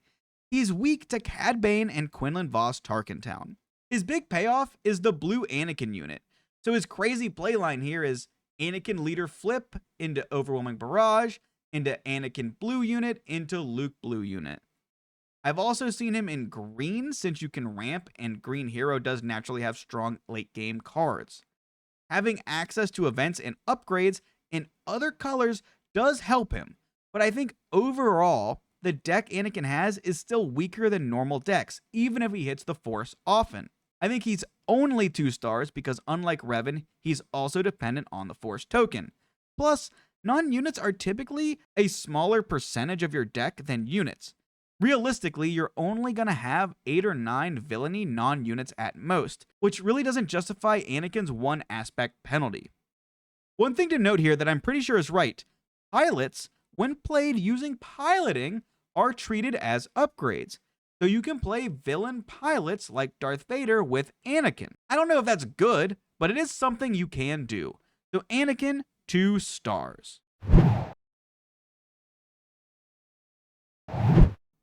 He's weak to Cad Bane and Quinlan Vos Tarkintown. His big payoff is the blue Anakin unit. So his crazy playline here is Anakin leader flip into Overwhelming Barrage, into Anakin blue unit, into Luke blue unit. I've also seen him in green since you can ramp and green hero does naturally have strong late game cards. Having access to events and upgrades in other colors does help him, but I think overall the deck Anakin has is still weaker than normal decks, even if he hits the Force often. I think he's only 2 stars because unlike Revan, he's also dependent on the Force token. Plus, non-units are typically a smaller percentage of your deck than units. Realistically, you're only going to have 8 or 9 villainy non-units at most, which really doesn't justify Anakin's 1 aspect penalty. One thing to note here that I'm pretty sure is right, pilots, when played using piloting, are treated as upgrades. So you can play villain pilots like Darth Vader with Anakin. I don't know if that's good, but it is something you can do. So Anakin, 2 stars.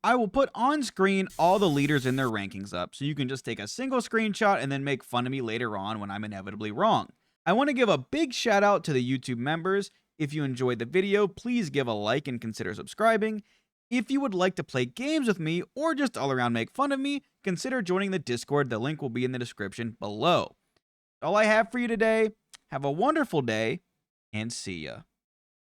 I will put on screen all the leaders in their rankings up, so you can just take a single screenshot and then make fun of me later on when I'm inevitably wrong. I want to give a big shout out to the YouTube members. If you enjoyed the video, please give a like and consider subscribing. If you would like to play games with me or just all around make fun of me, consider joining the Discord. The link will be in the description below. All I have for you today. Have a wonderful day, and see ya.